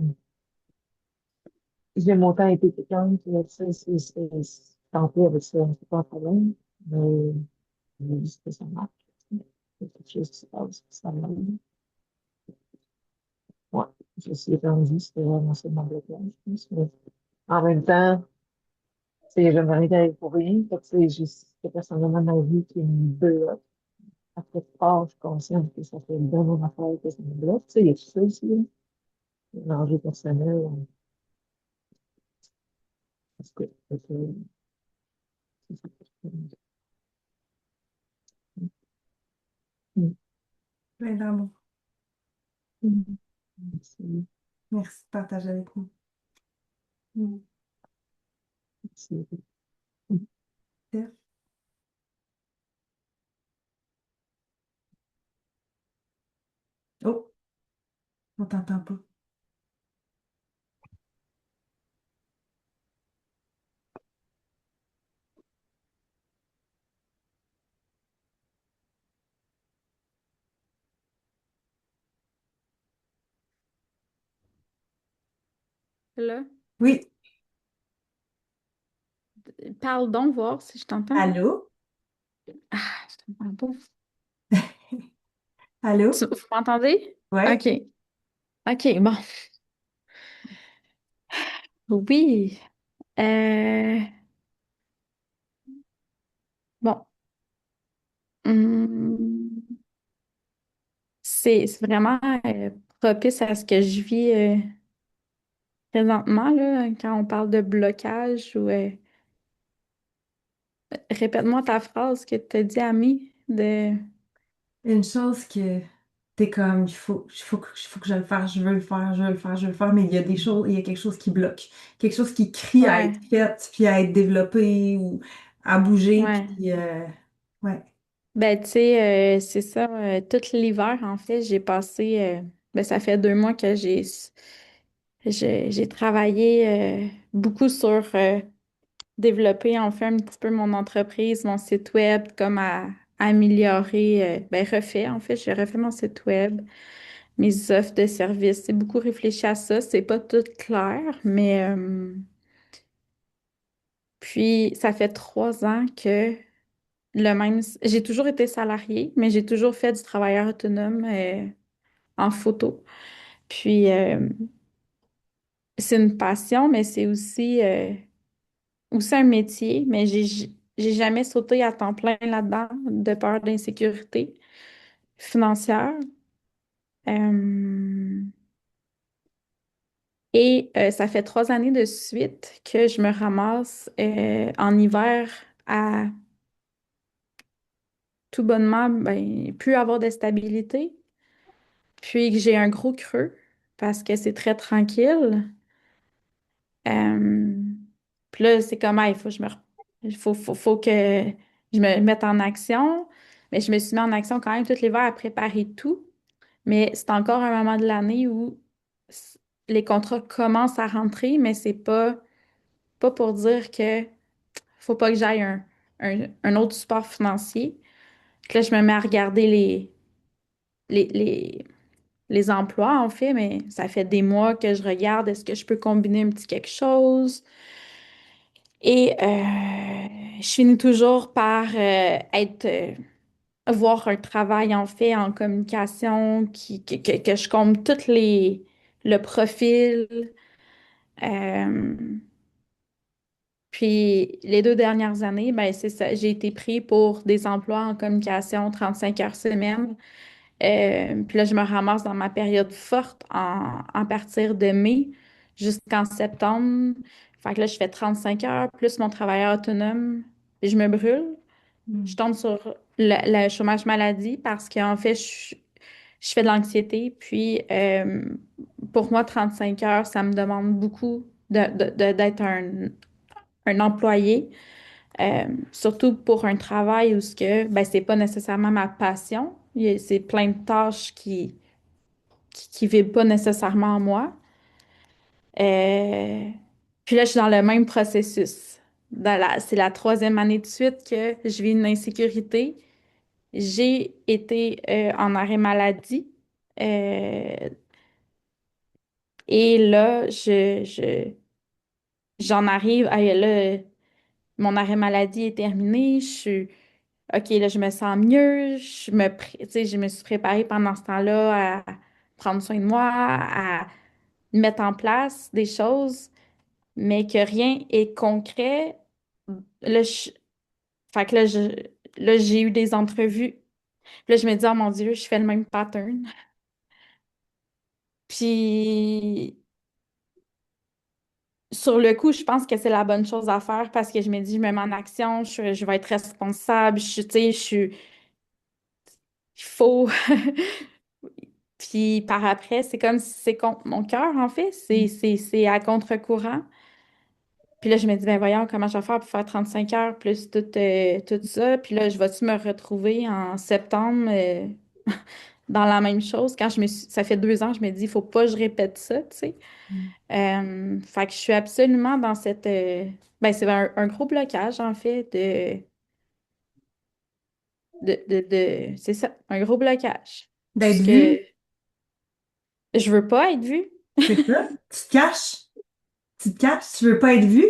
J'ai longtemps été quelqu'un qui, tu sais, c'est tenté avec ça, c'est pas un problème, mais juste que ça marche. C'est quelque chose qui se passe, ça m'aide. Ouais, je suis étendue, c'était vraiment ça mon blocage, je pense. Mais en même temps, tu sais, j'aimerais rien aller pour rien. Fait que, tu sais, j'ai cette personne-là dans ma vie qui me bloque. À quelque part, je suis consciente que ça fait une bonne affaire que ça me bloque. Tu sais, il y a tout ça aussi, là. L'enjeu personnel, parce que, c'est- Mm. Plein d'amour. Mm. Merci. Merci de partager avec nous. Mhm. Merci. Steph? Oh, on t'entend pas. Là, Oui, parle donc, voir si je t'entends. allô? Ah, je t'entends pas. Allô? Vous m'entendez? Ouais? OK. OK, bon. Oui. Euh, bon. Hum, c'est vraiment propice à ce que je vis présentement, là, quand on parle de blocage, répète-moi ta phrase que tu as dit, Ami, de... Une chose que t'es comme, il faut que je le fasse, je veux le faire, je veux le faire, je veux le faire, mais il y a des choses, il y a quelque chose qui bloque. Quelque chose qui crie à être Ouais, fait, puis à être développé ou à bouger, ouais. puis ouais. Ben, tu sais, c'est ça, tout l'hiver, en fait, j'ai passé, ben, ça fait 2 mois que j'ai travaillé beaucoup sur développer, en fait, un petit peu mon entreprise, mon site web, comme à améliorer, ben, refait, en fait, j'ai refait mon site web, mes offres de services, c'est beaucoup réfléchi à ça, c'est pas tout clair, mais puis, ça fait 3 ans que j'ai toujours été salariée, mais j'ai toujours fait du travailleur autonome en photo. Puis, c'est une passion, mais c'est aussi un métier, mais j'ai jamais sauté à temps plein là-dedans de peur d'insécurité financière. Euh, et ça fait 3 années de suite que je me ramasse en hiver à tout bonnement ben, plus avoir de stabilité, puis que j'ai un gros creux parce que c'est très tranquille. Euh, Puis là, c'est comme, ah, il faut que je me mette en action. Mais je me suis mis en action quand même tout l'hiver à préparer tout. Mais c'est encore un moment de l'année où les contrats commencent à rentrer, mais c'est pas pour dire que faut pas que j'aille un autre support financier. Puis là, je me mets à regarder les, les, les emplois, en fait, mais ça fait des mois que je regarde, est-ce que je peux combiner un petit quelque chose? Et je finis toujours par voir un travail en fait en communication que je comble le profil. Euh, Puis les 2 dernières années, ben c'est ça, j'ai été pris pour des emplois en communication 35 heures semaine. Puis là, je me ramasse dans ma période forte en partir de mai jusqu'en septembre. Fait que là, je fais 35 heures plus mon travailleur autonome. Puis je me brûle. Je Mm. tombe sur le chômage maladie parce qu'en fait, je fais de l'anxiété. Puis pour moi, 35 heures, ça me demande beaucoup d'être un employé. Surtout pour un travail où ben, c'est pas nécessairement ma passion. C'est plein de tâches qui vivent pas nécessairement en moi. Euh, Puis là, je suis dans le même processus. C'est la 3e année de suite que je vis une insécurité. J'ai été en arrêt maladie. Euh, et là, j'en arrive à là, mon arrêt maladie est terminé. OK, là, je me sens mieux. Tu sais, je me suis préparée pendant ce temps-là à prendre soin de moi, à mettre en place des choses, mais que rien est concret. Là, fait que là, j'ai eu des entrevues. Puis là, je me dis, oh mon Dieu, je fais le même pattern. Puis, sur le coup, je pense que c'est la bonne chose à faire parce que je me dis, je me mets en action, je vais être responsable, tu sais, il faut. Puis par après, c'est comme si c'est contre mon cœur, en fait. C'est à contre-courant. Puis là, je me dis, ben voyons, comment je vais faire pour faire 35 heures plus tout ça. Puis là, je vais-tu me retrouver en septembre dans la même chose? Ça fait 2 ans, je me dis, il faut pas que je répète ça, tu sais. Mm. Fait que je suis absolument dans ben c'est un gros blocage, en fait, c'est ça, un gros blocage. D'être Puisque vu, je veux pas être vue. c'est ça. Tu te caches. Tu te caches, tu veux pas être vu.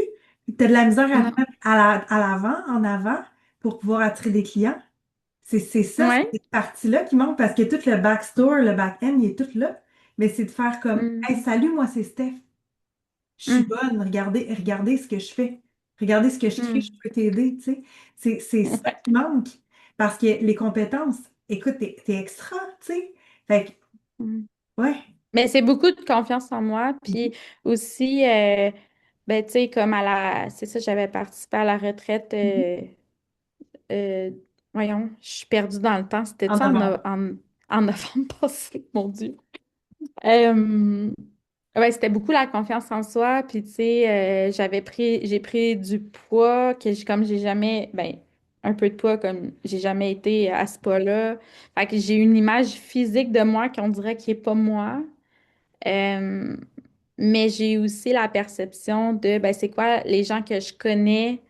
Tu as de la misère à te Non. mettre à l'avant, en avant, pour pouvoir attirer des clients. C'est ça, c'est Ouais. cette partie-là qui manque parce que tout le backstore, le back-end, il est tout là. Mais c'est de faire comme, Mm. hey, salut, moi, c'est Steph. Je suis Mm. bonne, regardez ce que je fais. Regardez ce que je crée, je Mm. peux t'aider, tu sais. C'est ça Ouais. qui manque. Parce que les compétences, écoute, t'es extra, tu sais. Fait que, Mm. ouais. Mais c'est beaucoup de confiance en moi. Puis aussi, ben, tu sais, comme c'est ça, j'avais participé à la retraite. Mhm. Euh, Voyons, je suis perdue dans le temps. C'était En ça novembre. en novembre passé, mon Dieu. Euh, ouais, c'était beaucoup la confiance en soi. Puis, tu sais, j'ai pris du poids comme j'ai jamais, ben, un peu de poids comme j'ai jamais été à ce poids-là. Fait que j'ai une image physique de moi qu'on dirait qui est pas moi. Euh, mais j'ai aussi la perception de, ben, c'est quoi les gens que je connais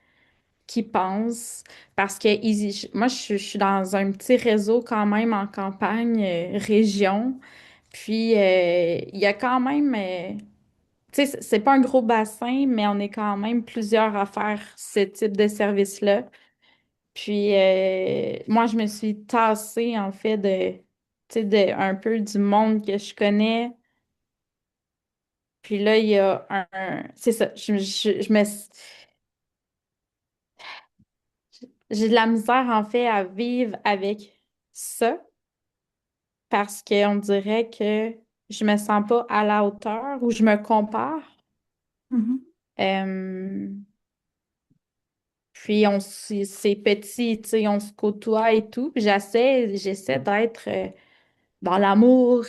qui pensent, parce que moi, je suis dans un petit réseau quand même en campagne, région, puis il y a quand même, tu sais, c'est pas un gros bassin, mais on est quand même plusieurs à faire ce type de service-là. Puis moi, je me suis tassée, en fait, tu sais, un peu du monde que je connais. Puis là, il y a c'est ça, j'ai de la misère, en fait, à vivre avec ça parce qu'on dirait que je me sens pas à la hauteur ou je me compare. Mhm. Euh, Puis c'est petit, tu sais, on se côtoie et tout. Puis j'essaie d'être dans l'amour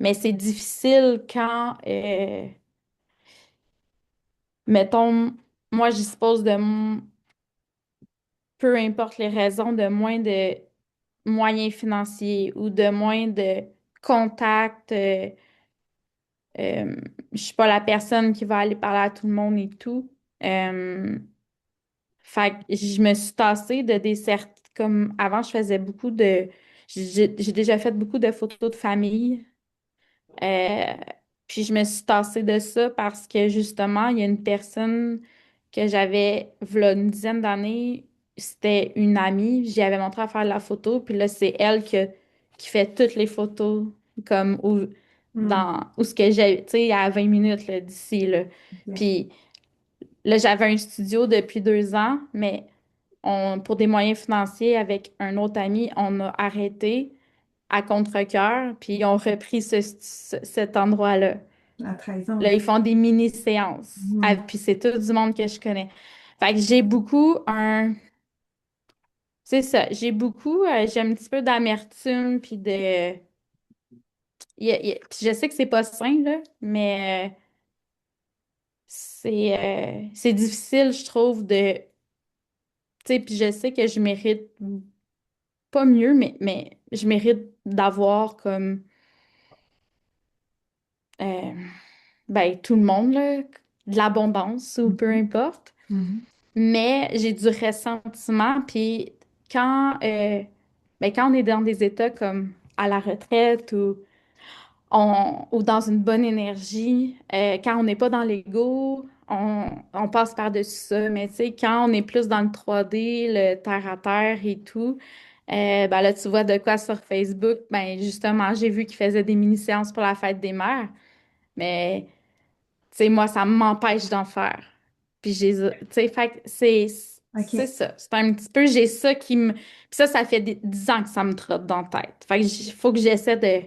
mais c'est difficile quand, mettons, moi, je dispose peu importe les raisons, de moins de moyens financiers ou de moins de contacts. Je suis pas la personne qui va aller parler à tout le monde et tout. Euh, Fait que je me suis tassée de comme avant, je faisais j'ai déjà fait beaucoup de photos de famille. Euh, Puis je me suis tassée de ça parce que justement, il y a une personne que j'avais, v'là une dizaine d'années, c'était une amie, j'y avais montré à faire la photo, puis là, c'est elle qui fait toutes les photos, comme Mhm. où ce que j'ai, tu sais, à 20 minutes là, d'ici, là. Ok. Puis là, j'avais un studio depuis 2 ans, mais pour des moyens financiers, avec un autre ami, on a arrêté à contre-cœur, puis ils ont repris cet endroit-là. À 13 ans. Là, ils font des mini-séances. Ah, Mhm. puis c'est tout du monde que je connais. Fait que j'ai beaucoup C'est ça, j'ai un petit peu d'amertume, puis puis je sais que c'est pas sain, là, mais c'est difficile, je trouve, tu sais, puis je sais que je mérite pas mieux, mais je mérite d'avoir comme, euh, ben, tout le monde, là, de l'abondance ou peu Mhm. importe. Mhm. Mais j'ai du ressentiment, puis quand, quand on est dans des états comme à la retraite ou dans une bonne énergie, quand on n'est pas dans l'ego, on passe par-dessus ça. Mais tu sais, quand on est plus dans le 3D, le terre-à-terre et tout, ben là, tu vois de quoi sur Facebook, ben justement, j'ai vu qu'ils faisaient des mini-séances pour la fête des mères, mais tu sais, moi, ça m'empêche d'en faire. Puis tu sais, fait que c'est OK. ça. C'est un petit peu, j'ai ça qui me. Puis ça fait 10 ans que ça me trotte dans la tête. Fait que faut que j'essaie de.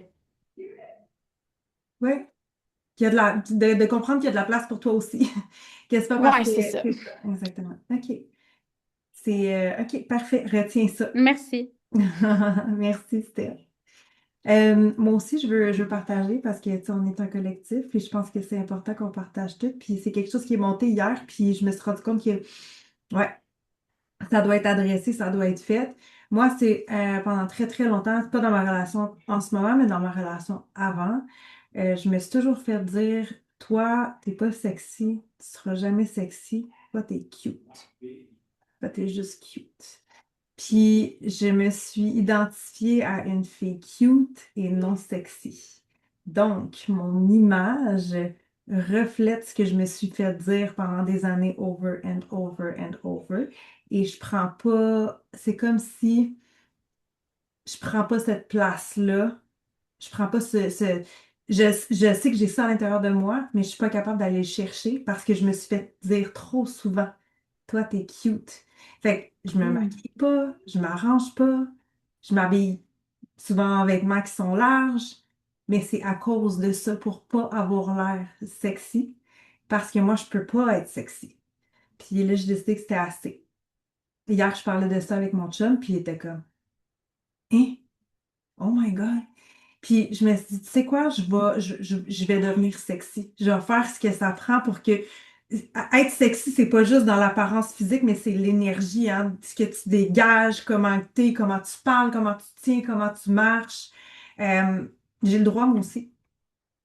Oui. De comprendre qu'il y a de la place pour toi aussi. Que c'est pas parce Ouais, que. c'est ça. Exactement. OK. OK, parfait. Retiens ça. Merci. Merci, Steph. Moi aussi, je veux partager parce que, tu sais, on est un collectif, puis je pense que c'est important qu'on partage tout. Puis c'est quelque chose qui est monté hier, puis je me suis rendu compte que, ouais, ça doit être adressé, ça doit être fait. Moi, c'est pendant très, très longtemps, c'est pas dans ma relation en ce moment, mais dans ma relation avant, je me suis toujours fait dire, toi, t'es pas sexy, tu seras jamais sexy, toi, t'es cute. Toi, t'es juste cute. Puis je me suis identifiée à une fille cute et non sexy. Donc, mon image reflète ce que je me suis fait dire pendant des années over and over and over. Et je prends pas, c'est comme si je prends pas cette place-là. Je prends pas je sais que j'ai ça à l'intérieur de moi, mais je suis pas capable d'aller le chercher parce que je me suis fait dire trop souvent, toi, t'es cute. Fait que je me Mm. maquille pas, je m'arrange pas, je m'habille souvent en vêtements qui sont larges. mais c'est à cause de ça, pour pas avoir l'air sexy, parce que moi, je peux pas être sexy. Puis là, j'ai décidé que c'était assez. Hier, je parlais de ça avec mon chum, puis il était comme, hein? Oh my God! Puis je me suis dit, tu sais quoi, je vais devenir sexy. Je vais faire ce que ça prend pour que... Être sexy, c'est pas juste dans l'apparence physique, mais c'est l'énergie, hein, ce que tu dégages, comment t'es, comment tu parles, comment tu tiens, comment tu marches. Euh, j'ai le droit, moi aussi.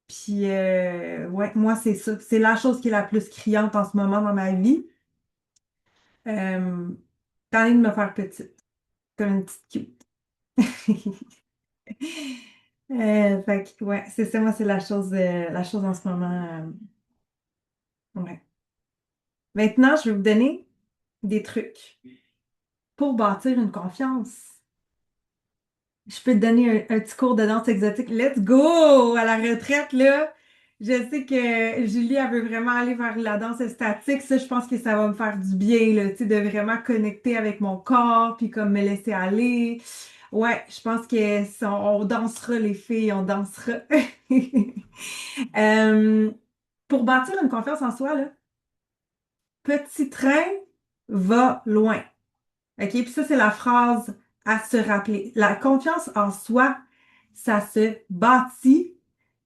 Puis, ouais, moi, c'est ça. C'est la chose qui est la plus criante en ce moment dans ma vie. Euh, Tannée de me faire petite, comme une petite cute. Fait que, ouais, c'est ça, moi, c'est la chose en ce moment. Ouais. Maintenant, je vais vous donner des trucs pour bâtir une confiance. Je peux te donner un petit cours de danse exotique. Let's go! À la retraite, là. Je sais que Julie, elle veut vraiment aller vers la danse statique. Ça, je pense que ça va me faire du bien, là, tu sais, de vraiment connecter avec mon corps, puis comme me laisser aller. Ouais, je pense que on dansera, les filles, on dansera. Euh, pour bâtir une confiance en soi, là, petit train va loin. OK? Puis ça, c'est la phrase à se rappeler. La confiance en soi, ça se bâtit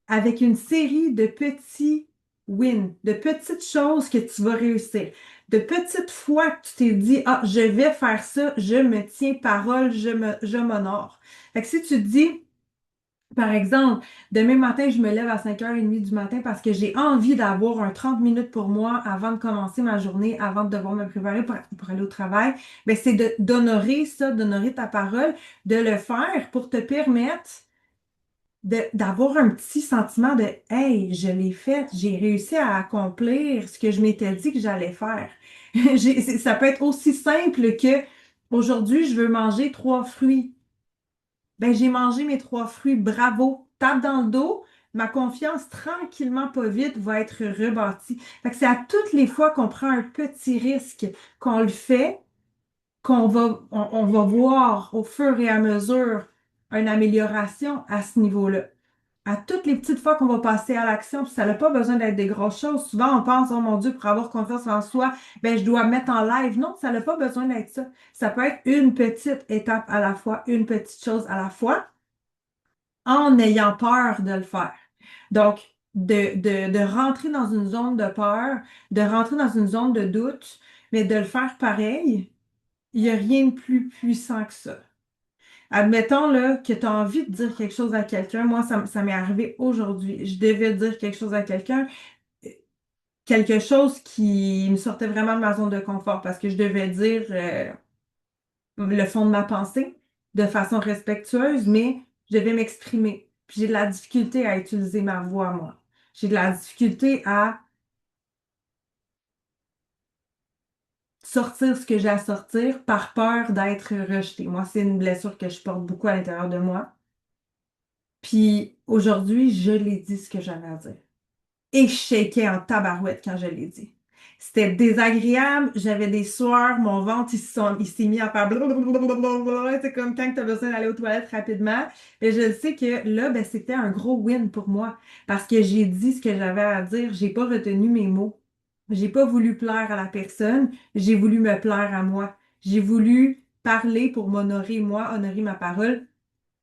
avec une série de petits wins, de petites choses que tu vas réussir, de petites fois que tu t'es dit, ah, je vais faire ça, je me tiens parole, je m'honore. Fait que si tu te dis, par exemple, demain matin, je me lève à 5h30 du matin parce que j'ai envie d'avoir un 30 minutes pour moi avant de commencer ma journée, avant de devoir me préparer pour aller au travail. Ben, c'est d'honorer ça, d'honorer ta parole, de le faire pour te permettre d'avoir un petit sentiment de Hey, je l'ai fait, j'ai réussi à accomplir ce que je m'étais dit que j'allais faire. Ça peut être aussi simple que aujourd'hui, je veux manger 3 fruits. Ben, j'ai mangé mes 3 fruits, bravo. Tape dans le dos, ma confiance, tranquillement, pas vite, va être rebâtie. Fait que c'est à toutes les fois qu'on prend un petit risque, qu'on le fait, on va voir au fur et à mesure une amélioration à ce niveau-là. À toutes les petites fois qu'on va passer à l'action, puis ça n'a pas besoin d'être des grosses choses. Souvent, on pense, oh mon Dieu, pour avoir confiance en soi, ben, je dois me mettre en live. Non, ça n'a pas besoin d'être ça. Ça peut être une petite étape à la fois, une petite chose à la fois, en ayant peur de le faire. Donc, de rentrer dans une zone de peur, de rentrer dans une zone de doute, mais de le faire pareil, il n'y a rien de plus puissant que ça. Admettons là, que tu as envie de dire quelque chose à quelqu'un. Moi, ça m'est arrivé aujourd'hui. Je devais dire quelque chose à quelqu'un, quelque chose qui me sortait vraiment de ma zone de confort parce que je devais dire le fond de ma pensée de façon respectueuse, mais je devais m'exprimer. Puis j'ai de la difficulté à utiliser ma voix, moi. J'ai de la difficulté à sortir ce que j'ai à sortir par peur d'être rejetée. Moi, c'est une blessure que je porte beaucoup à l'intérieur de moi. Puis aujourd'hui, je l'ai dit ce que j'avais à dire. Et je shakeais en tabarouette quand je l'ai dit. C'était désagréable, j'avais des sueurs, mon ventre, il s'est mis à faire blablabla. C'est comme quand tu as besoin d'aller aux toilettes rapidement. Et je sais que là, ben, c'était un gros win pour moi parce que j'ai dit ce que j'avais à dire, j'ai pas retenu mes mots. J'ai pas voulu plaire à la personne, j'ai voulu me plaire à moi. J'ai voulu parler pour m'honorer moi, honorer ma parole.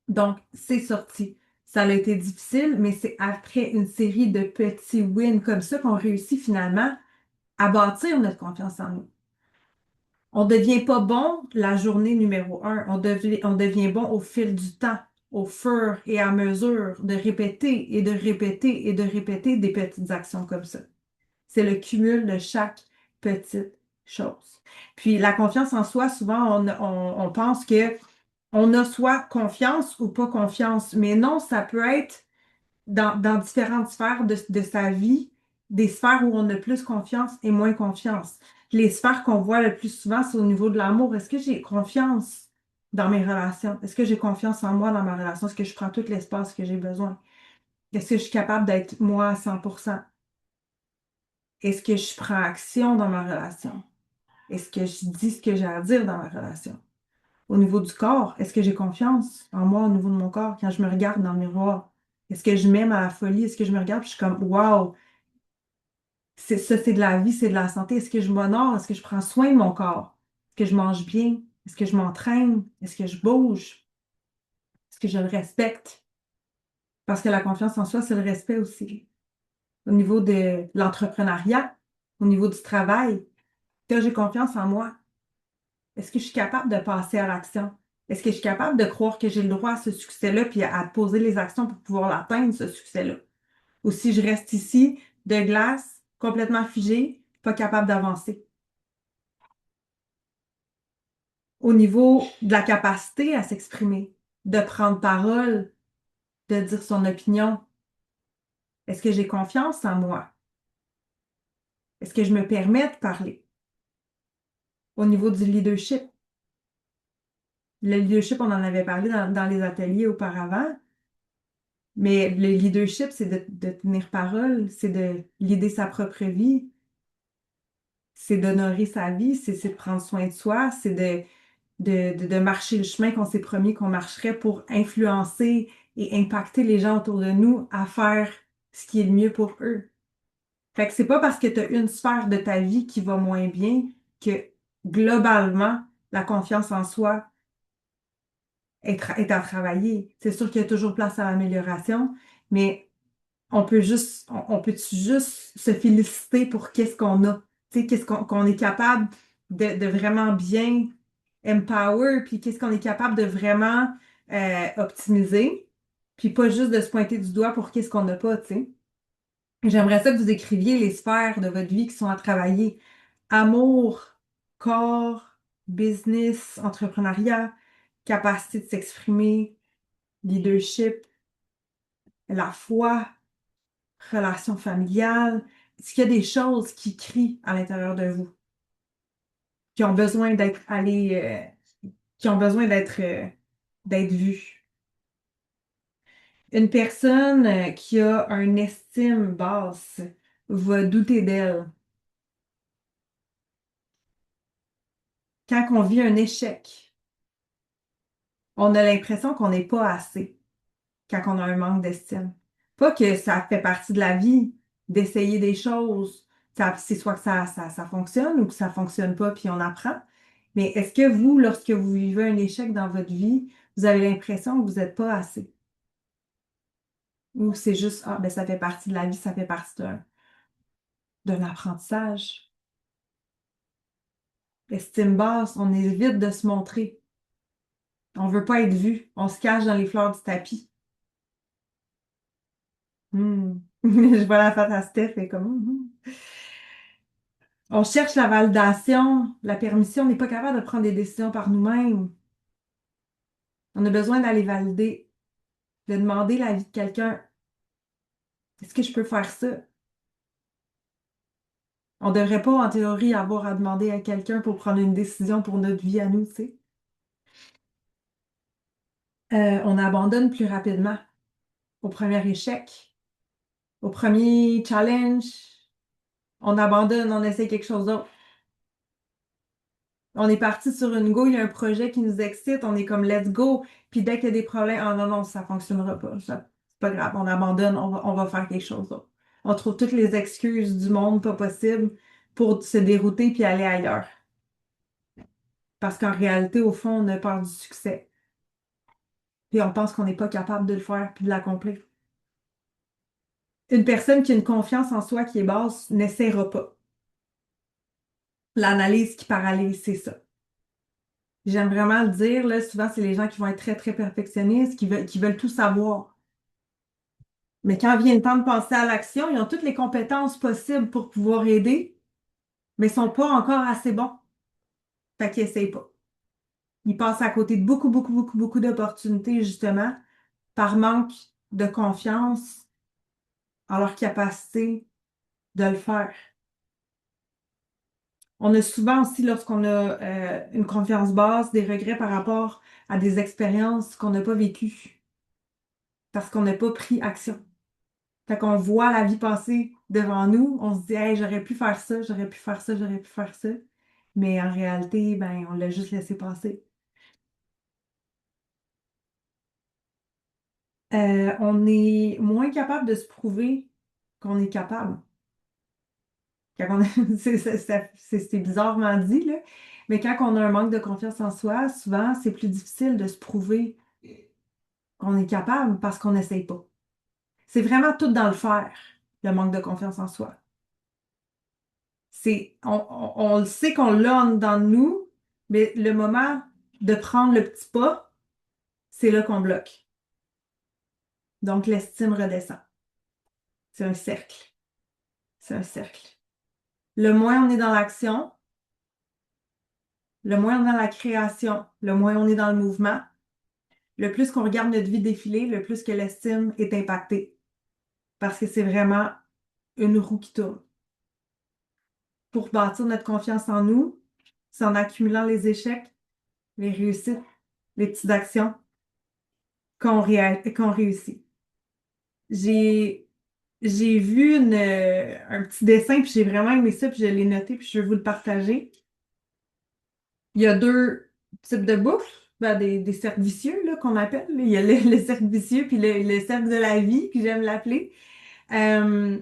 Donc, c'est sorti. Ça a été difficile, mais c'est après une série de petits wins comme ça qu'on réussit finalement à bâtir notre confiance en nous. On ne devient pas bon la journée numéro 1. On devient bon au fil du temps, au fur et à mesure de répéter et de répéter et de répéter des petites actions comme ça. C'est le cumul de chaque petite chose. Puis la confiance en soi, souvent, on pense que on a soit confiance ou pas confiance, mais non, ça peut être dans différentes sphères de sa vie, des sphères où on a plus confiance et moins confiance. Les sphères qu'on voit le plus souvent, c'est au niveau de l'amour. Est-ce que j'ai confiance dans mes relations? Est-ce que j'ai confiance en moi dans ma relation? Est-ce que je prends tout l'espace que j'ai besoin? Est-ce que je suis capable d'être moi à 100%? Est-ce que je prends action dans ma relation? Est-ce que je dis ce que j'ai à dire dans ma relation? Au niveau du corps, est-ce que j'ai confiance en moi au niveau de mon corps quand je me regarde dans le miroir? Est-ce que je m'aime à la folie? Est-ce que je me regarde puis je suis comme, wow, ça, c'est de la vie, c'est de la santé. Est-ce que je m'honore? Est-ce que je prends soin de mon corps? Est-ce que je mange bien? Est-ce que je m'entraîne? Est-ce que je bouge? Est-ce que je le respecte? Parce que la confiance en soi, c'est le respect aussi. Au niveau de l'entrepreneuriat, au niveau du travail, que j'ai confiance en moi. Est-ce que je suis capable de passer à l'action? Est-ce que je suis capable de croire que j'ai le droit à ce succès-là puis à poser les actions pour pouvoir l'atteindre, ce succès-là? Ou si je reste ici, de glace, complètement figée, pas capable d'avancer. Au niveau de la capacité à s'exprimer, de prendre parole, de dire son opinion, est-ce que j'ai confiance en moi? Est-ce que je me permets de parler? Au niveau du leadership, le leadership, on en avait parlé dans les ateliers auparavant, mais le leadership, c'est de tenir parole, c'est de leader sa propre vie, c'est d'honorer sa vie, c'est de prendre soin de soi, c'est de marcher le chemin qu'on s'est promis qu'on marcherait pour influencer et impacter les gens autour de nous à faire ce qui est le mieux pour eux. Fait que c'est pas parce que tu as une sphère de ta vie qui va moins bien que globalement, la confiance en soi est à travailler. C'est sûr qu'il y a toujours place à l'amélioration, mais on peut-tu juste se féliciter pour qu'est-ce qu'on a? Tu sais, qu'est-ce qu'on est capable de vraiment bien empower, puis qu'est-ce qu'on est capable de vraiment optimiser, puis pas juste de se pointer du doigt pour qu'est-ce qu'on n'a pas, tu sais. J'aimerais ça que vous écriviez les sphères de votre vie qui sont à travailler. Amour, corps, business, entrepreneuriat, capacité de s'exprimer, leadership, la foi, relations familiales. Est-ce qu'il y a des choses qui crient à l'intérieur de vous, qui ont besoin d'être allées, qui ont besoin d'être vues? Une personne qui a une estime basse va douter d'elle. Quand on vit un échec, on a l'impression qu'on n'est pas assez quand on a un manque d'estime. Pas que ça fait partie de la vie d'essayer des choses. C'est soit que ça fonctionne ou que ça fonctionne pas, puis on apprend. Mais est-ce que vous, lorsque vous vivez un échec dans votre vie, vous avez l'impression que vous n'êtes pas assez? Ou c'est juste, ah, ben ça fait partie de la vie, ça fait partie d'un apprentissage. Estime basse, on évite de se montrer. On veut pas être vu. On se cache dans les fleurs du tapis. Hmm. Je vois la face à Steph et comme. On cherche la validation, la permission. On n'est pas capable de prendre des décisions par nous-mêmes. On a besoin d'aller valider, de demander l'avis de quelqu'un. Est-ce que je peux faire ça? On ne devrait pas, en théorie, avoir à demander à quelqu'un pour prendre une décision pour notre vie à nous, tu sais. On abandonne plus rapidement au premier échec, au premier challenge. On abandonne, on essaie quelque chose d'autre. On est parti sur une go, il y a un projet qui nous excite, on est comme let's go. Puis dès qu'il y a des problèmes, ah non, non, ça fonctionnera pas. C'est pas grave, on abandonne, on va faire quelque chose d'autre. On trouve toutes les excuses du monde pas possible pour se dérouter puis aller ailleurs. Parce qu'en réalité, au fond, on a peur du succès. Puis on pense qu'on n'est pas capable de le faire puis de l'accomplir. Une personne qui a une confiance en soi qui est basse n'essaiera pas. L'analyse qui paralyse, c'est ça. J'aime vraiment le dire, là, souvent, c'est les gens qui vont être très, très perfectionnistes, qui veulent tout savoir. Mais quand vient le temps de passer à l'action, ils ont toutes les compétences possibles pour pouvoir aider, mais ils sont pas encore assez bons. Fait qu'ils essayent pas. Ils passent à côté de beaucoup, beaucoup, beaucoup, beaucoup d'opportunités, justement, par manque de confiance en leur capacité de le faire. On a souvent aussi, lorsqu'on a une confiance basse, des regrets par rapport à des expériences qu'on n'a pas vécues parce qu'on n'a pas pris action. Fait qu'on voit la vie passer devant nous, on se dit, hey, j'aurais pu faire ça, j'aurais pu faire ça, j'aurais pu faire ça. Mais en réalité, ben, on l'a juste laissé passer. On est moins capable de se prouver qu'on est capable. C'est bizarrement dit, là. Mais quand on a un manque de confiance en soi, souvent, c'est plus difficile de se prouver qu'on est capable parce qu'on n'essaye pas. C'est vraiment tout dans le faire, le manque de confiance en soi. On le sait qu'on l'a en dedans de nous, mais le moment de prendre le petit pas, c'est là qu'on bloque. Donc, l'estime redescend. C'est un cercle. C'est un cercle. Le moins on est dans l'action, le moins on est dans la création, le moins on est dans le mouvement, le plus qu'on regarde notre vie défiler, le plus que l'estime est impactée. Parce que c'est vraiment une roue qui tourne. Pour bâtir notre confiance en nous, c'est en accumulant les échecs, les réussites, les petites actions qu'on réussit. J'ai j'ai vu un petit dessin, puis j'ai vraiment aimé ça, puis je l'ai noté, puis je veux vous le partager. Il y a deux types de boucles, ben, des cercles vicieux là, qu'on appelle. Il y a le cercle vicieux, puis le cercle de la vie, que j'aime l'appeler. Euh,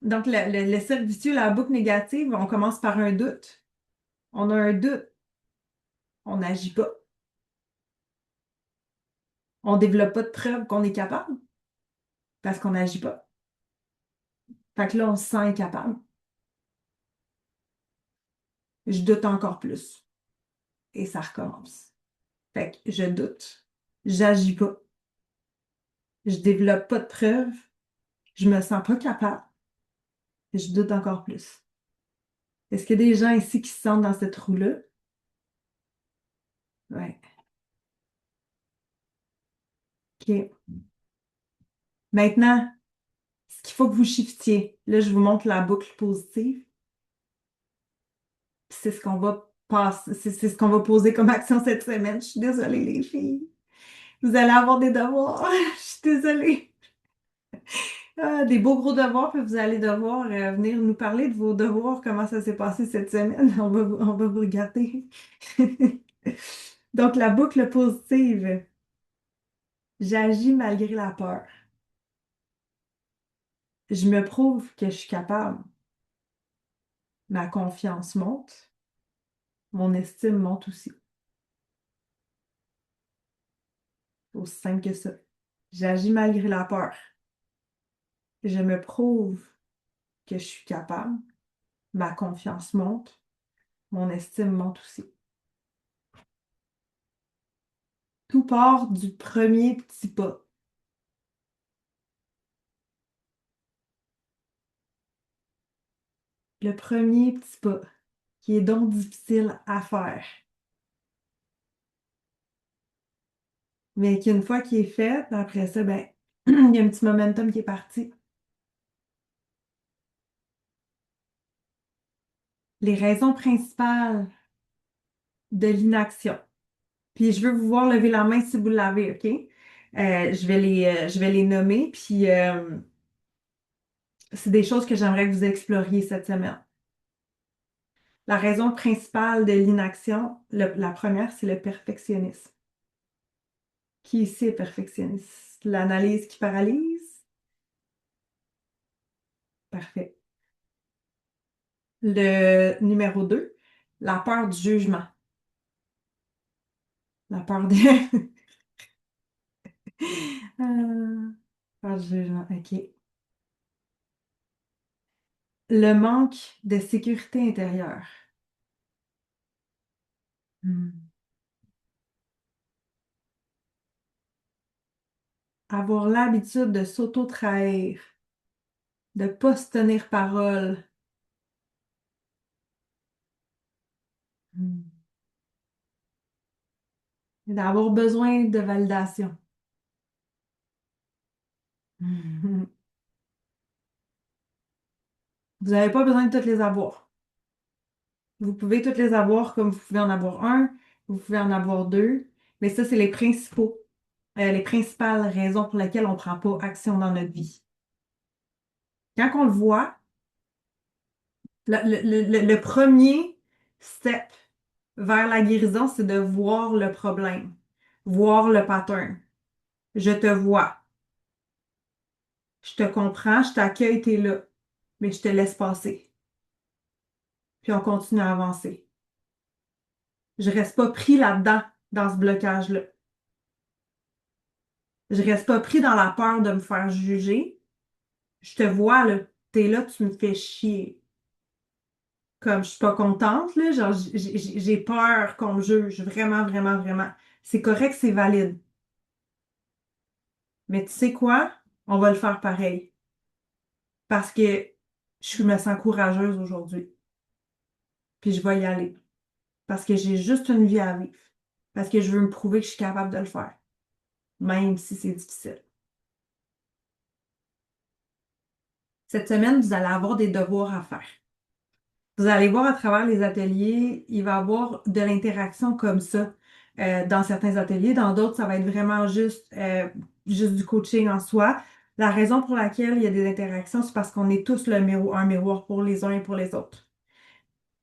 donc, le cercle vicieux, la boucle négative, on commence par un doute. On a un doute, on n'agit pas. On ne développe pas de preuves qu'on est capable parce qu'on n'agit pas. Fait que là, on se sent incapable. Je doute encore plus. Et ça recommence. Fait que je doute. J'agis pas. Je développe pas de preuves. Je me sens pas capable. Je doute encore plus. Est-ce qu'il y a des gens ici qui se sentent dans cette roue-là? Ouais. OK. Maintenant, ce qu'il faut que vous shiftiez, là, je vous montre la boucle positive. Puis c'est ce qu'on va passer, c'est ce qu'on va poser comme action cette semaine. Je suis désolée, les filles. Vous allez avoir des devoirs. Je suis désolée. Des beaux gros devoirs, puis vous allez devoir venir nous parler de vos devoirs, comment ça s'est passé cette semaine. On va vous regarder. Donc, la boucle positive. J'agis malgré la peur. Je me prouve que je suis capable. Ma confiance monte. Mon estime monte aussi. Aussi simple que ça. J'agis malgré la peur. Je me prouve que je suis capable. Ma confiance monte. Mon estime monte aussi. Tout part du premier petit pas. Le premier petit pas, qui est donc difficile à faire, mais qu'une fois qu'il est fait, après ça, ben, il y a un petit momentum qui est parti. Les raisons principales de l'inaction. Puis je veux vous voir lever la main si vous l'avez, OK? Je vais les nommer, puis c'est des choses que j'aimerais que vous exploriez cette semaine. La raison principale de l'inaction, la première, c'est le perfectionnisme. Qui ici est perfectionniste? L'analyse qui paralyse? Parfait. Le numéro 2, la peur du jugement. La peur de... peur du jugement, OK. Le manque de sécurité intérieure. Hmm. Avoir l'habitude de s'auto-trahir, de ne pas se tenir parole. Hmm. D'avoir besoin de validation. Hmm. Vous n'avez pas besoin de toutes les avoir. Vous pouvez toutes les avoir comme vous pouvez en avoir un, vous pouvez en avoir deux, mais ça, c'est les principales raisons pour lesquelles on ne prend pas action dans notre vie. Quand on le voit, le premier step vers la guérison, c'est de voir le problème, voir le pattern. Je te vois. Je te comprends, je t'accueille, t'es là, mais je te laisse passer. Puis on continue à avancer. Je reste pas pris là-dedans, dans ce blocage-là. Je reste pas pris dans la peur de me faire juger. Je te vois, là, t'es là, tu me fais chier. Comme je suis pas contente, là, genre j'ai peur qu'on me juge, vraiment, vraiment, vraiment. C'est correct, c'est valide. Mais tu sais quoi? On va le faire pareil. Parce que je me sens courageuse aujourd'hui. Puis je vais y aller. Parce que j'ai juste une vie à vivre. Parce que je veux me prouver que je suis capable de le faire. Même si c'est difficile. Cette semaine, vous allez avoir des devoirs à faire. Vous allez voir à travers les ateliers, il va y avoir de l'interaction comme ça dans certains ateliers. Dans d'autres, ça va être vraiment juste du coaching en soi. La raison pour laquelle il y a des interactions, c'est parce qu'on est tous un miroir pour les uns et pour les autres.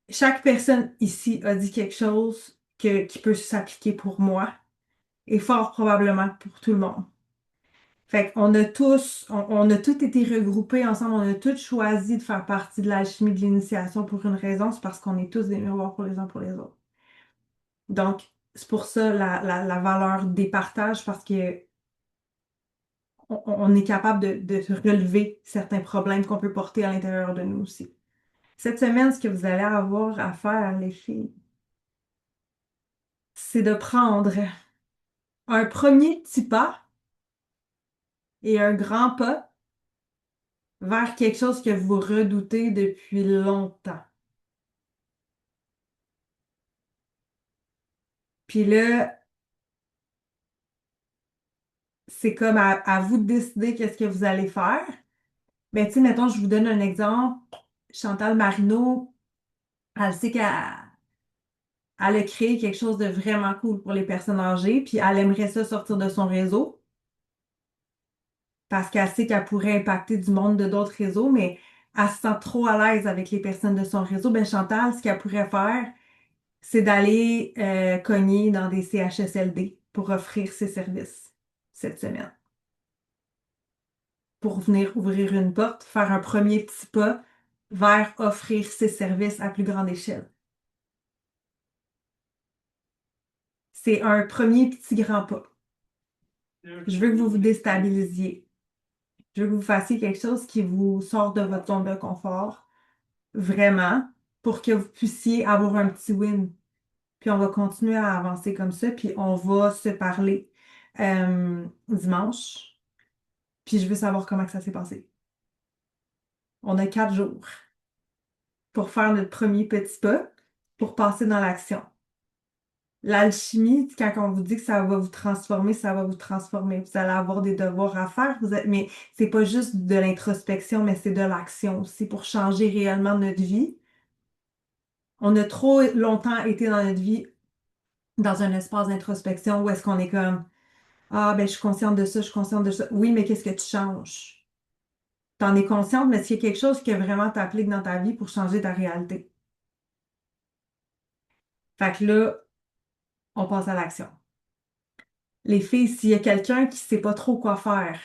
Chaque personne ici a dit quelque chose qui peut s'appliquer pour moi et fort probablement pour tout le monde. Fait qu'on a on a tous été regroupés ensemble, on a tous choisi de faire partie de l'alchimie de l'initiation pour une raison, c'est parce qu'on est tous des miroirs pour les uns pour les autres. Donc, c'est pour ça la valeur des partages, parce que on est capable de relever certains problèmes qu'on peut porter à l'intérieur de nous aussi. Cette semaine, ce que vous allez avoir à faire, les filles, c'est de prendre un premier petit pas et un grand pas vers quelque chose que vous redoutez depuis longtemps. Puis là, c'est comme à vous de décider qu'est-ce que vous allez faire. Mais tu sais, mettons, je vous donne un exemple. Chantal Marino, elle sait elle a créé quelque chose de vraiment cool pour les personnes âgées, puis elle aimerait ça sortir de son réseau parce qu'elle sait qu'elle pourrait impacter du monde de d'autres réseaux, mais elle se sent trop à l'aise avec les personnes de son réseau. Ben Chantal, ce qu'elle pourrait faire, c'est d'aller cogner dans des CHSLD pour offrir ses services cette semaine. Pour venir ouvrir une porte, faire un premier petit pas vers offrir ses services à plus grande échelle. C'est un premier petit grand pas. Je veux que vous vous déstabilisiez. Je veux que vous fassiez quelque chose qui vous sort de votre zone de confort, vraiment, pour que vous puissiez avoir un petit win. Puis on va continuer à avancer comme ça, puis on va se parler dimanche. Puis je veux savoir comment que ça s'est passé. On a 4 jours pour faire notre premier petit pas, pour passer dans l'action. L'alchimie, quand on vous dit que ça va vous transformer, ça va vous transformer. Vous allez avoir des devoirs à faire, mais c'est pas juste de l'introspection, mais c'est de l'action aussi pour changer réellement notre vie. On a trop longtemps été dans notre vie dans un espace d'introspection où est-ce qu'on est comme ah ben je suis consciente de ça, je suis consciente de ça. Oui, mais qu'est-ce que tu changes? T'en es consciente, mais est-ce qu'il y a quelque chose qui a vraiment t'applique dans ta vie pour changer ta réalité? Fait que là, on passe à l'action. Les filles, s'il y a quelqu'un qui sait pas trop quoi faire,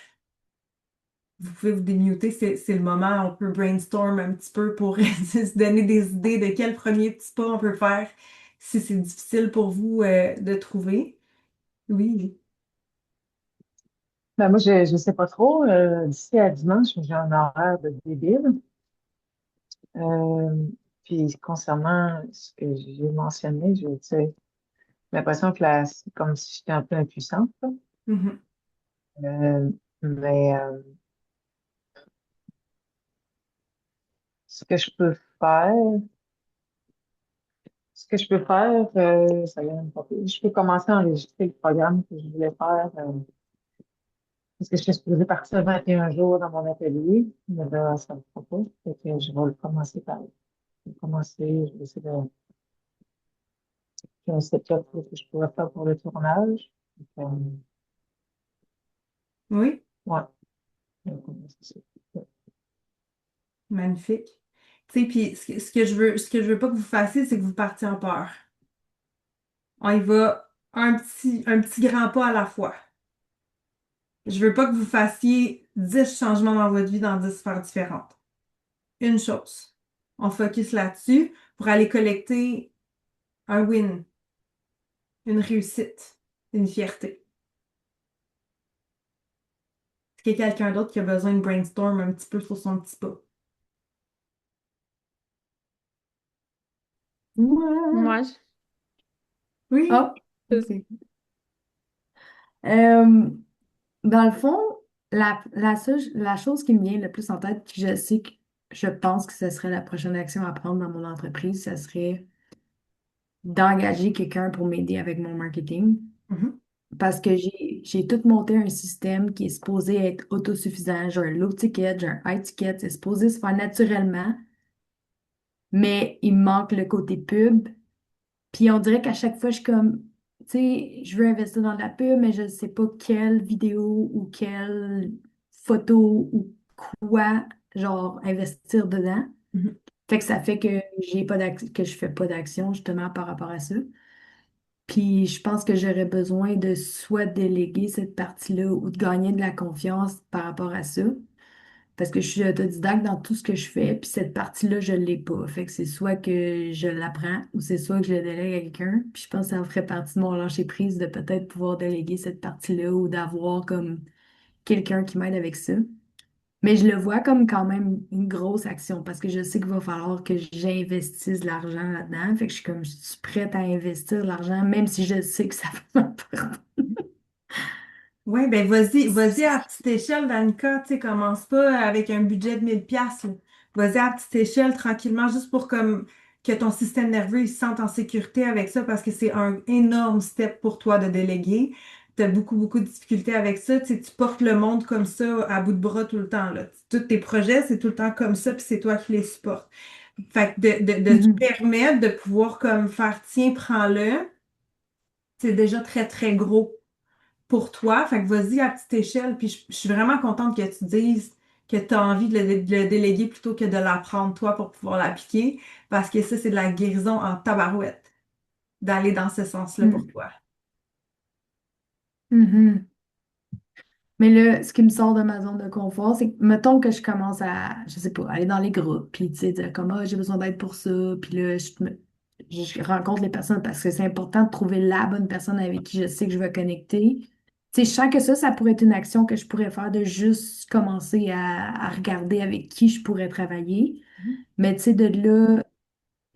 vous pouvez vous démuter, c'est le moment, on peut brainstorm un petit peu pour se donner des idées de quel premier petit pas on peut faire si c'est difficile pour vous de trouver. Oui. Ben moi, je sais pas trop. D'ici à dimanche, j'ai un horaire de débile. Euh, Puis concernant ce que j'ai mentionné, j'ai l'impression que là, c'est comme si j'étais un peu impuissante, là. Mhm. Euh, mais ce que je peux faire, ça vient même pas. Je peux commencer à enregistrer le programme que je voulais faire. Parce que je suis supposée partir 21 jours dans mon atelier, mais là, ça ne me fera pas. Fait que je vais le commencer je vais essayer de faire un setup que je pourrais faire pour le tournage. Donc, Oui, ouais. Donc, c'est ça. magnifique. Tu sais, puis ce que je veux pas que vous fassiez, c'est que vous partiez en peur. On y va un petit grand pas à la fois. Je veux pas que vous fassiez 10 changements dans votre vie dans 10 sphères différentes. Une chose. On focus là-dessus pour aller collecter un win, une réussite, une fierté. Est-ce qu'il y a quelqu'un d'autre qui a besoin de brainstorm un petit peu sur son petit pas? Moi. Oui? Oh, Ok. dans le fond, la chose qui me vient le plus en tête, que je sais que je pense que ce serait la prochaine action à prendre dans mon entreprise, ce serait d'engager quelqu'un pour m'aider avec mon marketing. Mhm. Parce que j'ai tout monté un système qui est supposé être autosuffisant. J'ai un low ticket, j'ai un high ticket, c'est supposé se faire naturellement, mais il me manque le côté pub. Puis on dirait qu'à chaque fois, je suis comme, tu sais, je veux investir dans de la pub, mais je ne sais pas quelle vidéo ou quelle photo ou quoi, genre, investir dedans. Mhm. Fait que ça fait que que je fais pas d'action justement par rapport à ça. Puis je pense que j'aurais besoin de soit déléguer cette partie-là ou de gagner de la confiance par rapport à ça. Parce que je suis autodidacte dans tout ce que je fais, puis cette partie-là, je ne l'ai pas. Fait que c'est soit que je l'apprends ou c'est soit que je le délègue à quelqu'un. Puis je pense que ça ferait partie de mon lâcher-prise de peut-être pouvoir déléguer cette partie-là ou d'avoir comme quelqu'un qui m'aide avec ça. Mais je le vois comme quand même une grosse action parce que je sais qu'il va falloir que j'investisse de l'argent là-dedans. Fait que je suis comme, je suis prête à investir de l'argent, même si je sais que ça va m'apprendre. Oui, ben vas-y à petite échelle, Danica, tu sais, commence pas avec un budget de 1000 pièces. Vas-y à petite échelle, tranquillement, juste pour comme que ton système nerveux il se sente en sécurité avec ça, parce que c'est un énorme step pour toi de déléguer. Tu as beaucoup, beaucoup de difficultés avec ça. Tu sais, tu portes le monde comme ça à bout de bras tout le temps, là. Tous tes projets, c'est tout le temps comme ça, puis c'est toi qui les supportes. Fait que de te Mhm. permettre de pouvoir comme faire, tiens, prends-le, c'est déjà très, très gros pour toi. Fait que vas-y à petite échelle. Puis je suis vraiment contente que tu dises que tu as envie de le déléguer plutôt que de l'apprendre toi pour pouvoir l'appliquer. Parce que ça, c'est de la guérison en tabarouette d'aller dans ce sens-là pour Mhm. toi. Mhm. Mais là, ce qui me sort de ma zone de confort, c'est que, mettons que je commence à, je sais pas, aller dans les groupes, puis tu sais, dire comme, ah, j'ai besoin d'aide pour ça, puis là, je rencontre les personnes parce que c'est important de trouver la bonne personne avec qui je sais que je vais connecter. Tu sais, je sens que ça pourrait être une action que je pourrais faire de juste commencer à regarder avec qui je pourrais travailler. Mais tu sais, de là,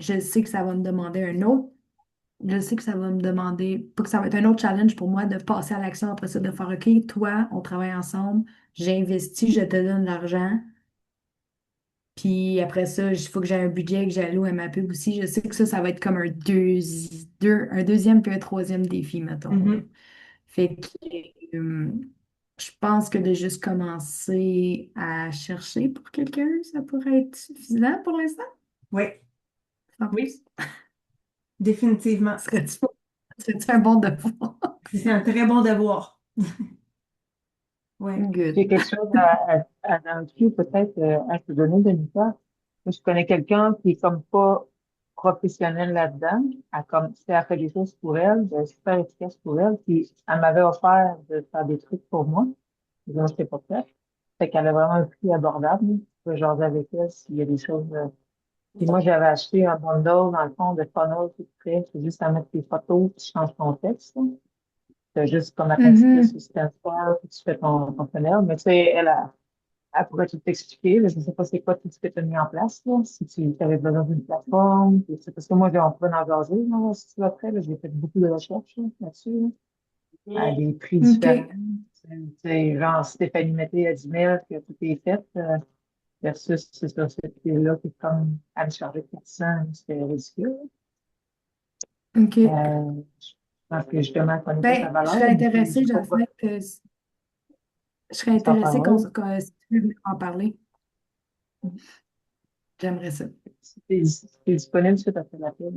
je sais que ça va me demander un autre. Je sais que ça va me demander, pas que ça va être un autre challenge pour moi de passer à l'action après ça, de faire OK, toi, on travaille ensemble, j'ai investi, je te donne l'argent. Puis après ça, il faut que j'ai un budget que j'alloue à ma pub aussi. Je sais que ça va être comme un deuxième puis un troisième défi, mettons, là. Mhm. Fait que je pense que de juste commencer à chercher pour quelqu'un, ça pourrait être suffisant pour l'instant. Oui, En oui, plus, définitivement. serait-tu un bon devoir? C'est un très bon devoir. Oui. J'ai Good. quelque chose à rajouter peut-être à te donner, Denisa. Moi, je connais quelqu'un qui est comme pas professionnel là-dedans. Elle fait des choses pour elle, super efficace pour elle. Puis elle m'avait offert de faire des trucs pour moi. Je n'étais pas prête. Fait qu'elle a vraiment un prix abordable. Je peux jaser avec elle s'il y a des choses. Puis moi, j'avais acheté un bundle, dans le fond, de funnel tout prêt. C'est juste à mettre tes photos, tu changes ton texte. C'est juste comme à pratiquer sur Mhm. Stanford, puis tu fais ton funnel. Mais tu sais, elle pourrait tout t'expliquer. Là. Je ne sais pas c'est quoi tout ce que tu as mis en place, là. Si tu avais besoin d'une plateforme. Puis c'est parce que moi, on pourrait en jaser, là, si tu veux après. Là. J'ai fait beaucoup de recherches là, là-dessus, là, à des prix différents. OK. Tu sais, genre Stéphanie Mété à 10 000, que tout est fait, versus c'est sur cette prix-là qui est comme à me charger 400, c'est ridicule. OK. Je pense que justement, elle connaît pas sa Ben, je valeur, serais mais intéressée, j'ai pas Jasmine, je serais s'en intéressée parler. si tu veux venir en parler. J'aimerais ça. Si t'es disponible suite après l'appel,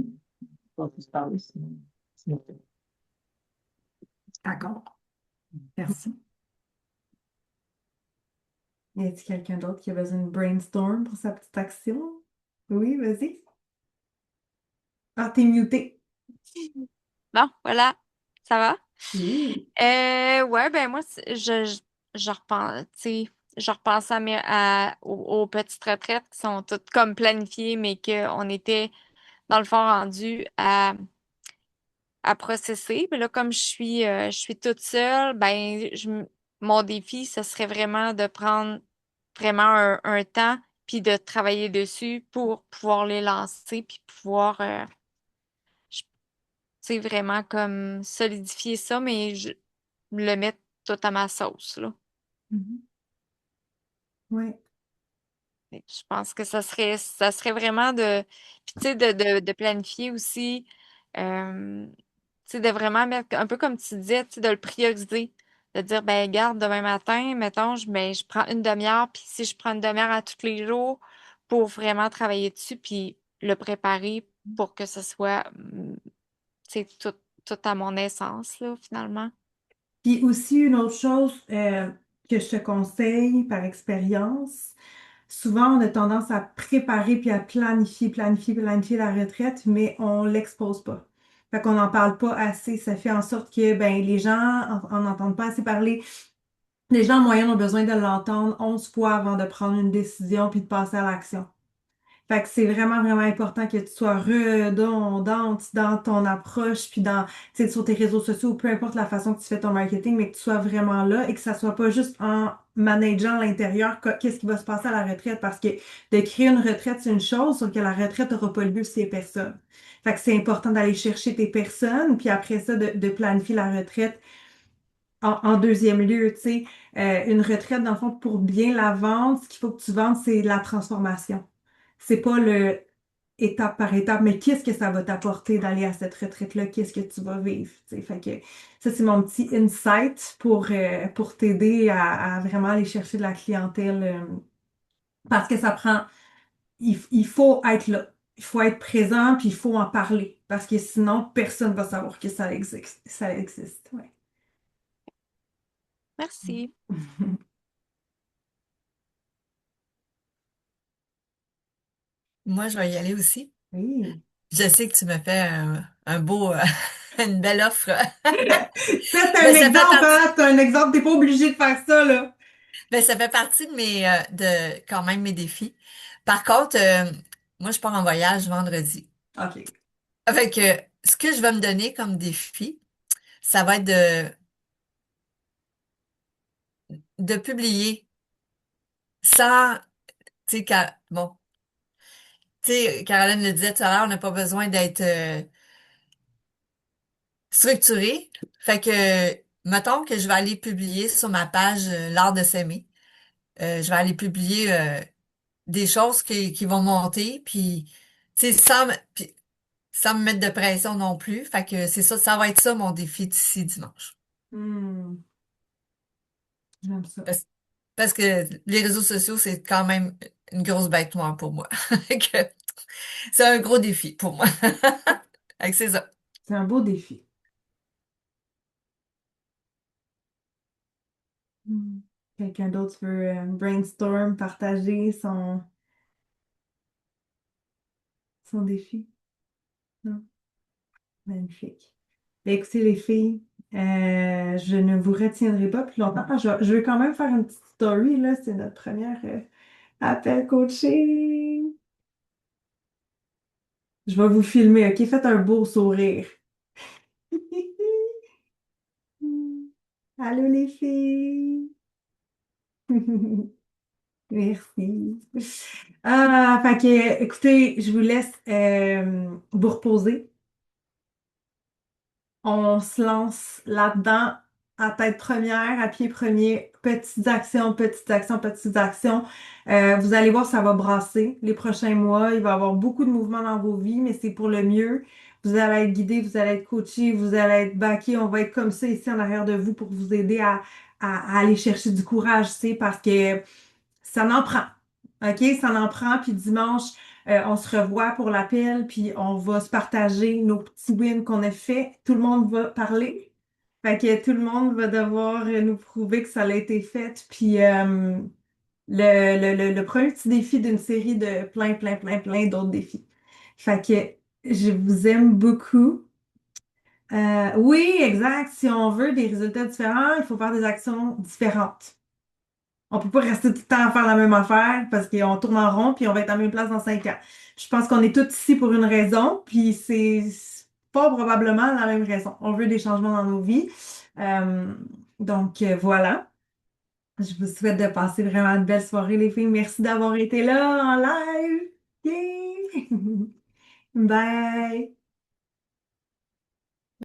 on va plus parler, sinon. D'accord. Merci. Y a-t-il quelqu'un d'autre qui a besoin de brainstorm pour sa petite action? Oui, vas-y. Ah, t'es muté. Bon, voilà. Ça va? Oui. Ouais, ben moi, je repense, tu sais, je repensais aux petites retraites qui sont toutes comme planifiées, mais qu'on était, dans le fond, rendu à processer. Mais là, comme je suis toute seule, ben, mon défi, ce serait vraiment de prendre vraiment un temps puis de travailler dessus pour pouvoir les lancer puis pouvoir, tu sais, vraiment comme solidifier ça, mais le mettre tout à ma sauce, là. Mhm. Ouais. Fait que je pense que ça serait vraiment puis tu sais, de planifier aussi, tu sais, de vraiment mettre, un peu comme tu disais, tu sais, de le prioriser. De dire, ben, garde, demain matin, mettons, je prends une demi-heure, puis si je prends une demi-heure à tous les jours pour vraiment travailler dessus, puis le préparer pour que ce soit, tu sais, tout à mon essence, là, finalement. Puis aussi, une autre chose que je te conseille par expérience, souvent on a tendance à préparer puis à planifier la retraite, mais on l'expose pas. Fait qu'on n'en parle pas assez. Ça fait en sorte que ben, les gens en entendent pas assez parler. Les gens en moyenne ont besoin de l'entendre 11 fois avant de prendre une décision puis de passer à l'action. Fait que c'est vraiment, vraiment important que tu sois redondante dans ton approche, puis dans, tu sais, sur tes réseaux sociaux, peu importe la façon que tu fais ton marketing, mais que tu sois vraiment là et que ça soit pas juste en manageant l'intérieur, qu'est-ce qui va se passer à la retraite, parce que de créer une retraite, c'est une chose, sauf que la retraite n'aura pas lieu si les personnes. Fait que c'est important d'aller chercher tes personnes, puis après ça, de planifier la retraite en deuxième lieu, tu sais. Une retraite, dans le fond, pour bien la vendre, ce qu'il faut que tu vendes, c'est la transformation. C'est pas le étape par étape, mais qu'est-ce que ça va t'apporter d'aller à cette retraite-là? Qu'est-ce que tu vas vivre? Tu sais. Fait que ça, c'est mon petit insight pour t'aider à vraiment aller chercher de la clientèle. Parce que ça prend, il faut être là. Il faut être présent, puis il faut en parler. Parce que sinon, personne va savoir que ça existe. Ça existe, ouais. Merci. Moi, je vais y aller aussi. Oui. Je sais que tu me fais un beau, une belle offre. Ça, c'est un Mais ça fait exemple, partie, hein? C'est un exemple. T'es pas obligé de faire ça, là. mais ça fait partie de quand même mes défis. Par contre, moi, je pars en voyage vendredi. OK. Avec, ce que je vais me donner comme défi, ça va être de publier sans, tu sais, bon, tu sais, Caroline le disait tout à l'heure, on n'a pas besoin d'être structuré. Fait que, mettons que je vais aller publier sur ma page L'Art de s'aimer. Je vais aller publier des choses qui vont monter, puis, tu sais, puis, sans me mettre de pression non plus. Fait que c'est ça, ça va être ça mon défi d'ici dimanche. Hmm, j'aime ça. Parce, parce que les réseaux sociaux, c'est quand même une grosse bête noire pour moi. Fait que c'est un gros défi pour moi. Fait que c'est ça. C'est un beau défi. Hmm. Quelqu'un d'autre veut brainstorm, partager son défi? Non? Magnifique. Ben, écoutez, les filles, je ne vous retiendrai pas plus longtemps. Je veux quand même faire une petite story, là. C'est notre première appel coaching. Je vais vous filmer, OK? Faites un beau sourire. Allô, les filles. Merci. Ah, fait que, écoutez, je vous laisse vous reposer. On se lance là-dedans à tête première, à pied premier, petites actions, petites actions, petites actions. Vous allez voir, ça va brasser les prochains mois. Il va y avoir beaucoup de mouvements dans vos vies, mais c'est pour le mieux. Vous allez être guidés, vous allez être coachés, vous allez être backés. On va être comme ça ici en arrière de vous pour vous aider à aller chercher du courage, c'est parce que ça n'en prend. OK? Ça n'en prend. Puis dimanche, on se revoit pour l'appel, puis on va se partager nos petits wins qu'on a fait. Tout le monde va parler. Fait que tout le monde va devoir nous prouver que ça a été fait. Puis le premier petit défi d'une série de plein, plein, plein, plein d'autres défis. Fait que je vous aime beaucoup. Oui, exact. Si on veut des résultats différents, il faut faire des actions différentes. On peut pas rester tout le temps à faire la même affaire parce qu'on tourne en rond puis on va être à la même place dans 5 ans. Je pense qu'on est tous ici pour une raison, puis c'est pas probablement la même raison. On veut des changements dans nos vies. Euh, voilà. Je vous souhaite de passer vraiment une belle soirée, les filles. Merci d'avoir été là en live. Yay! Bye!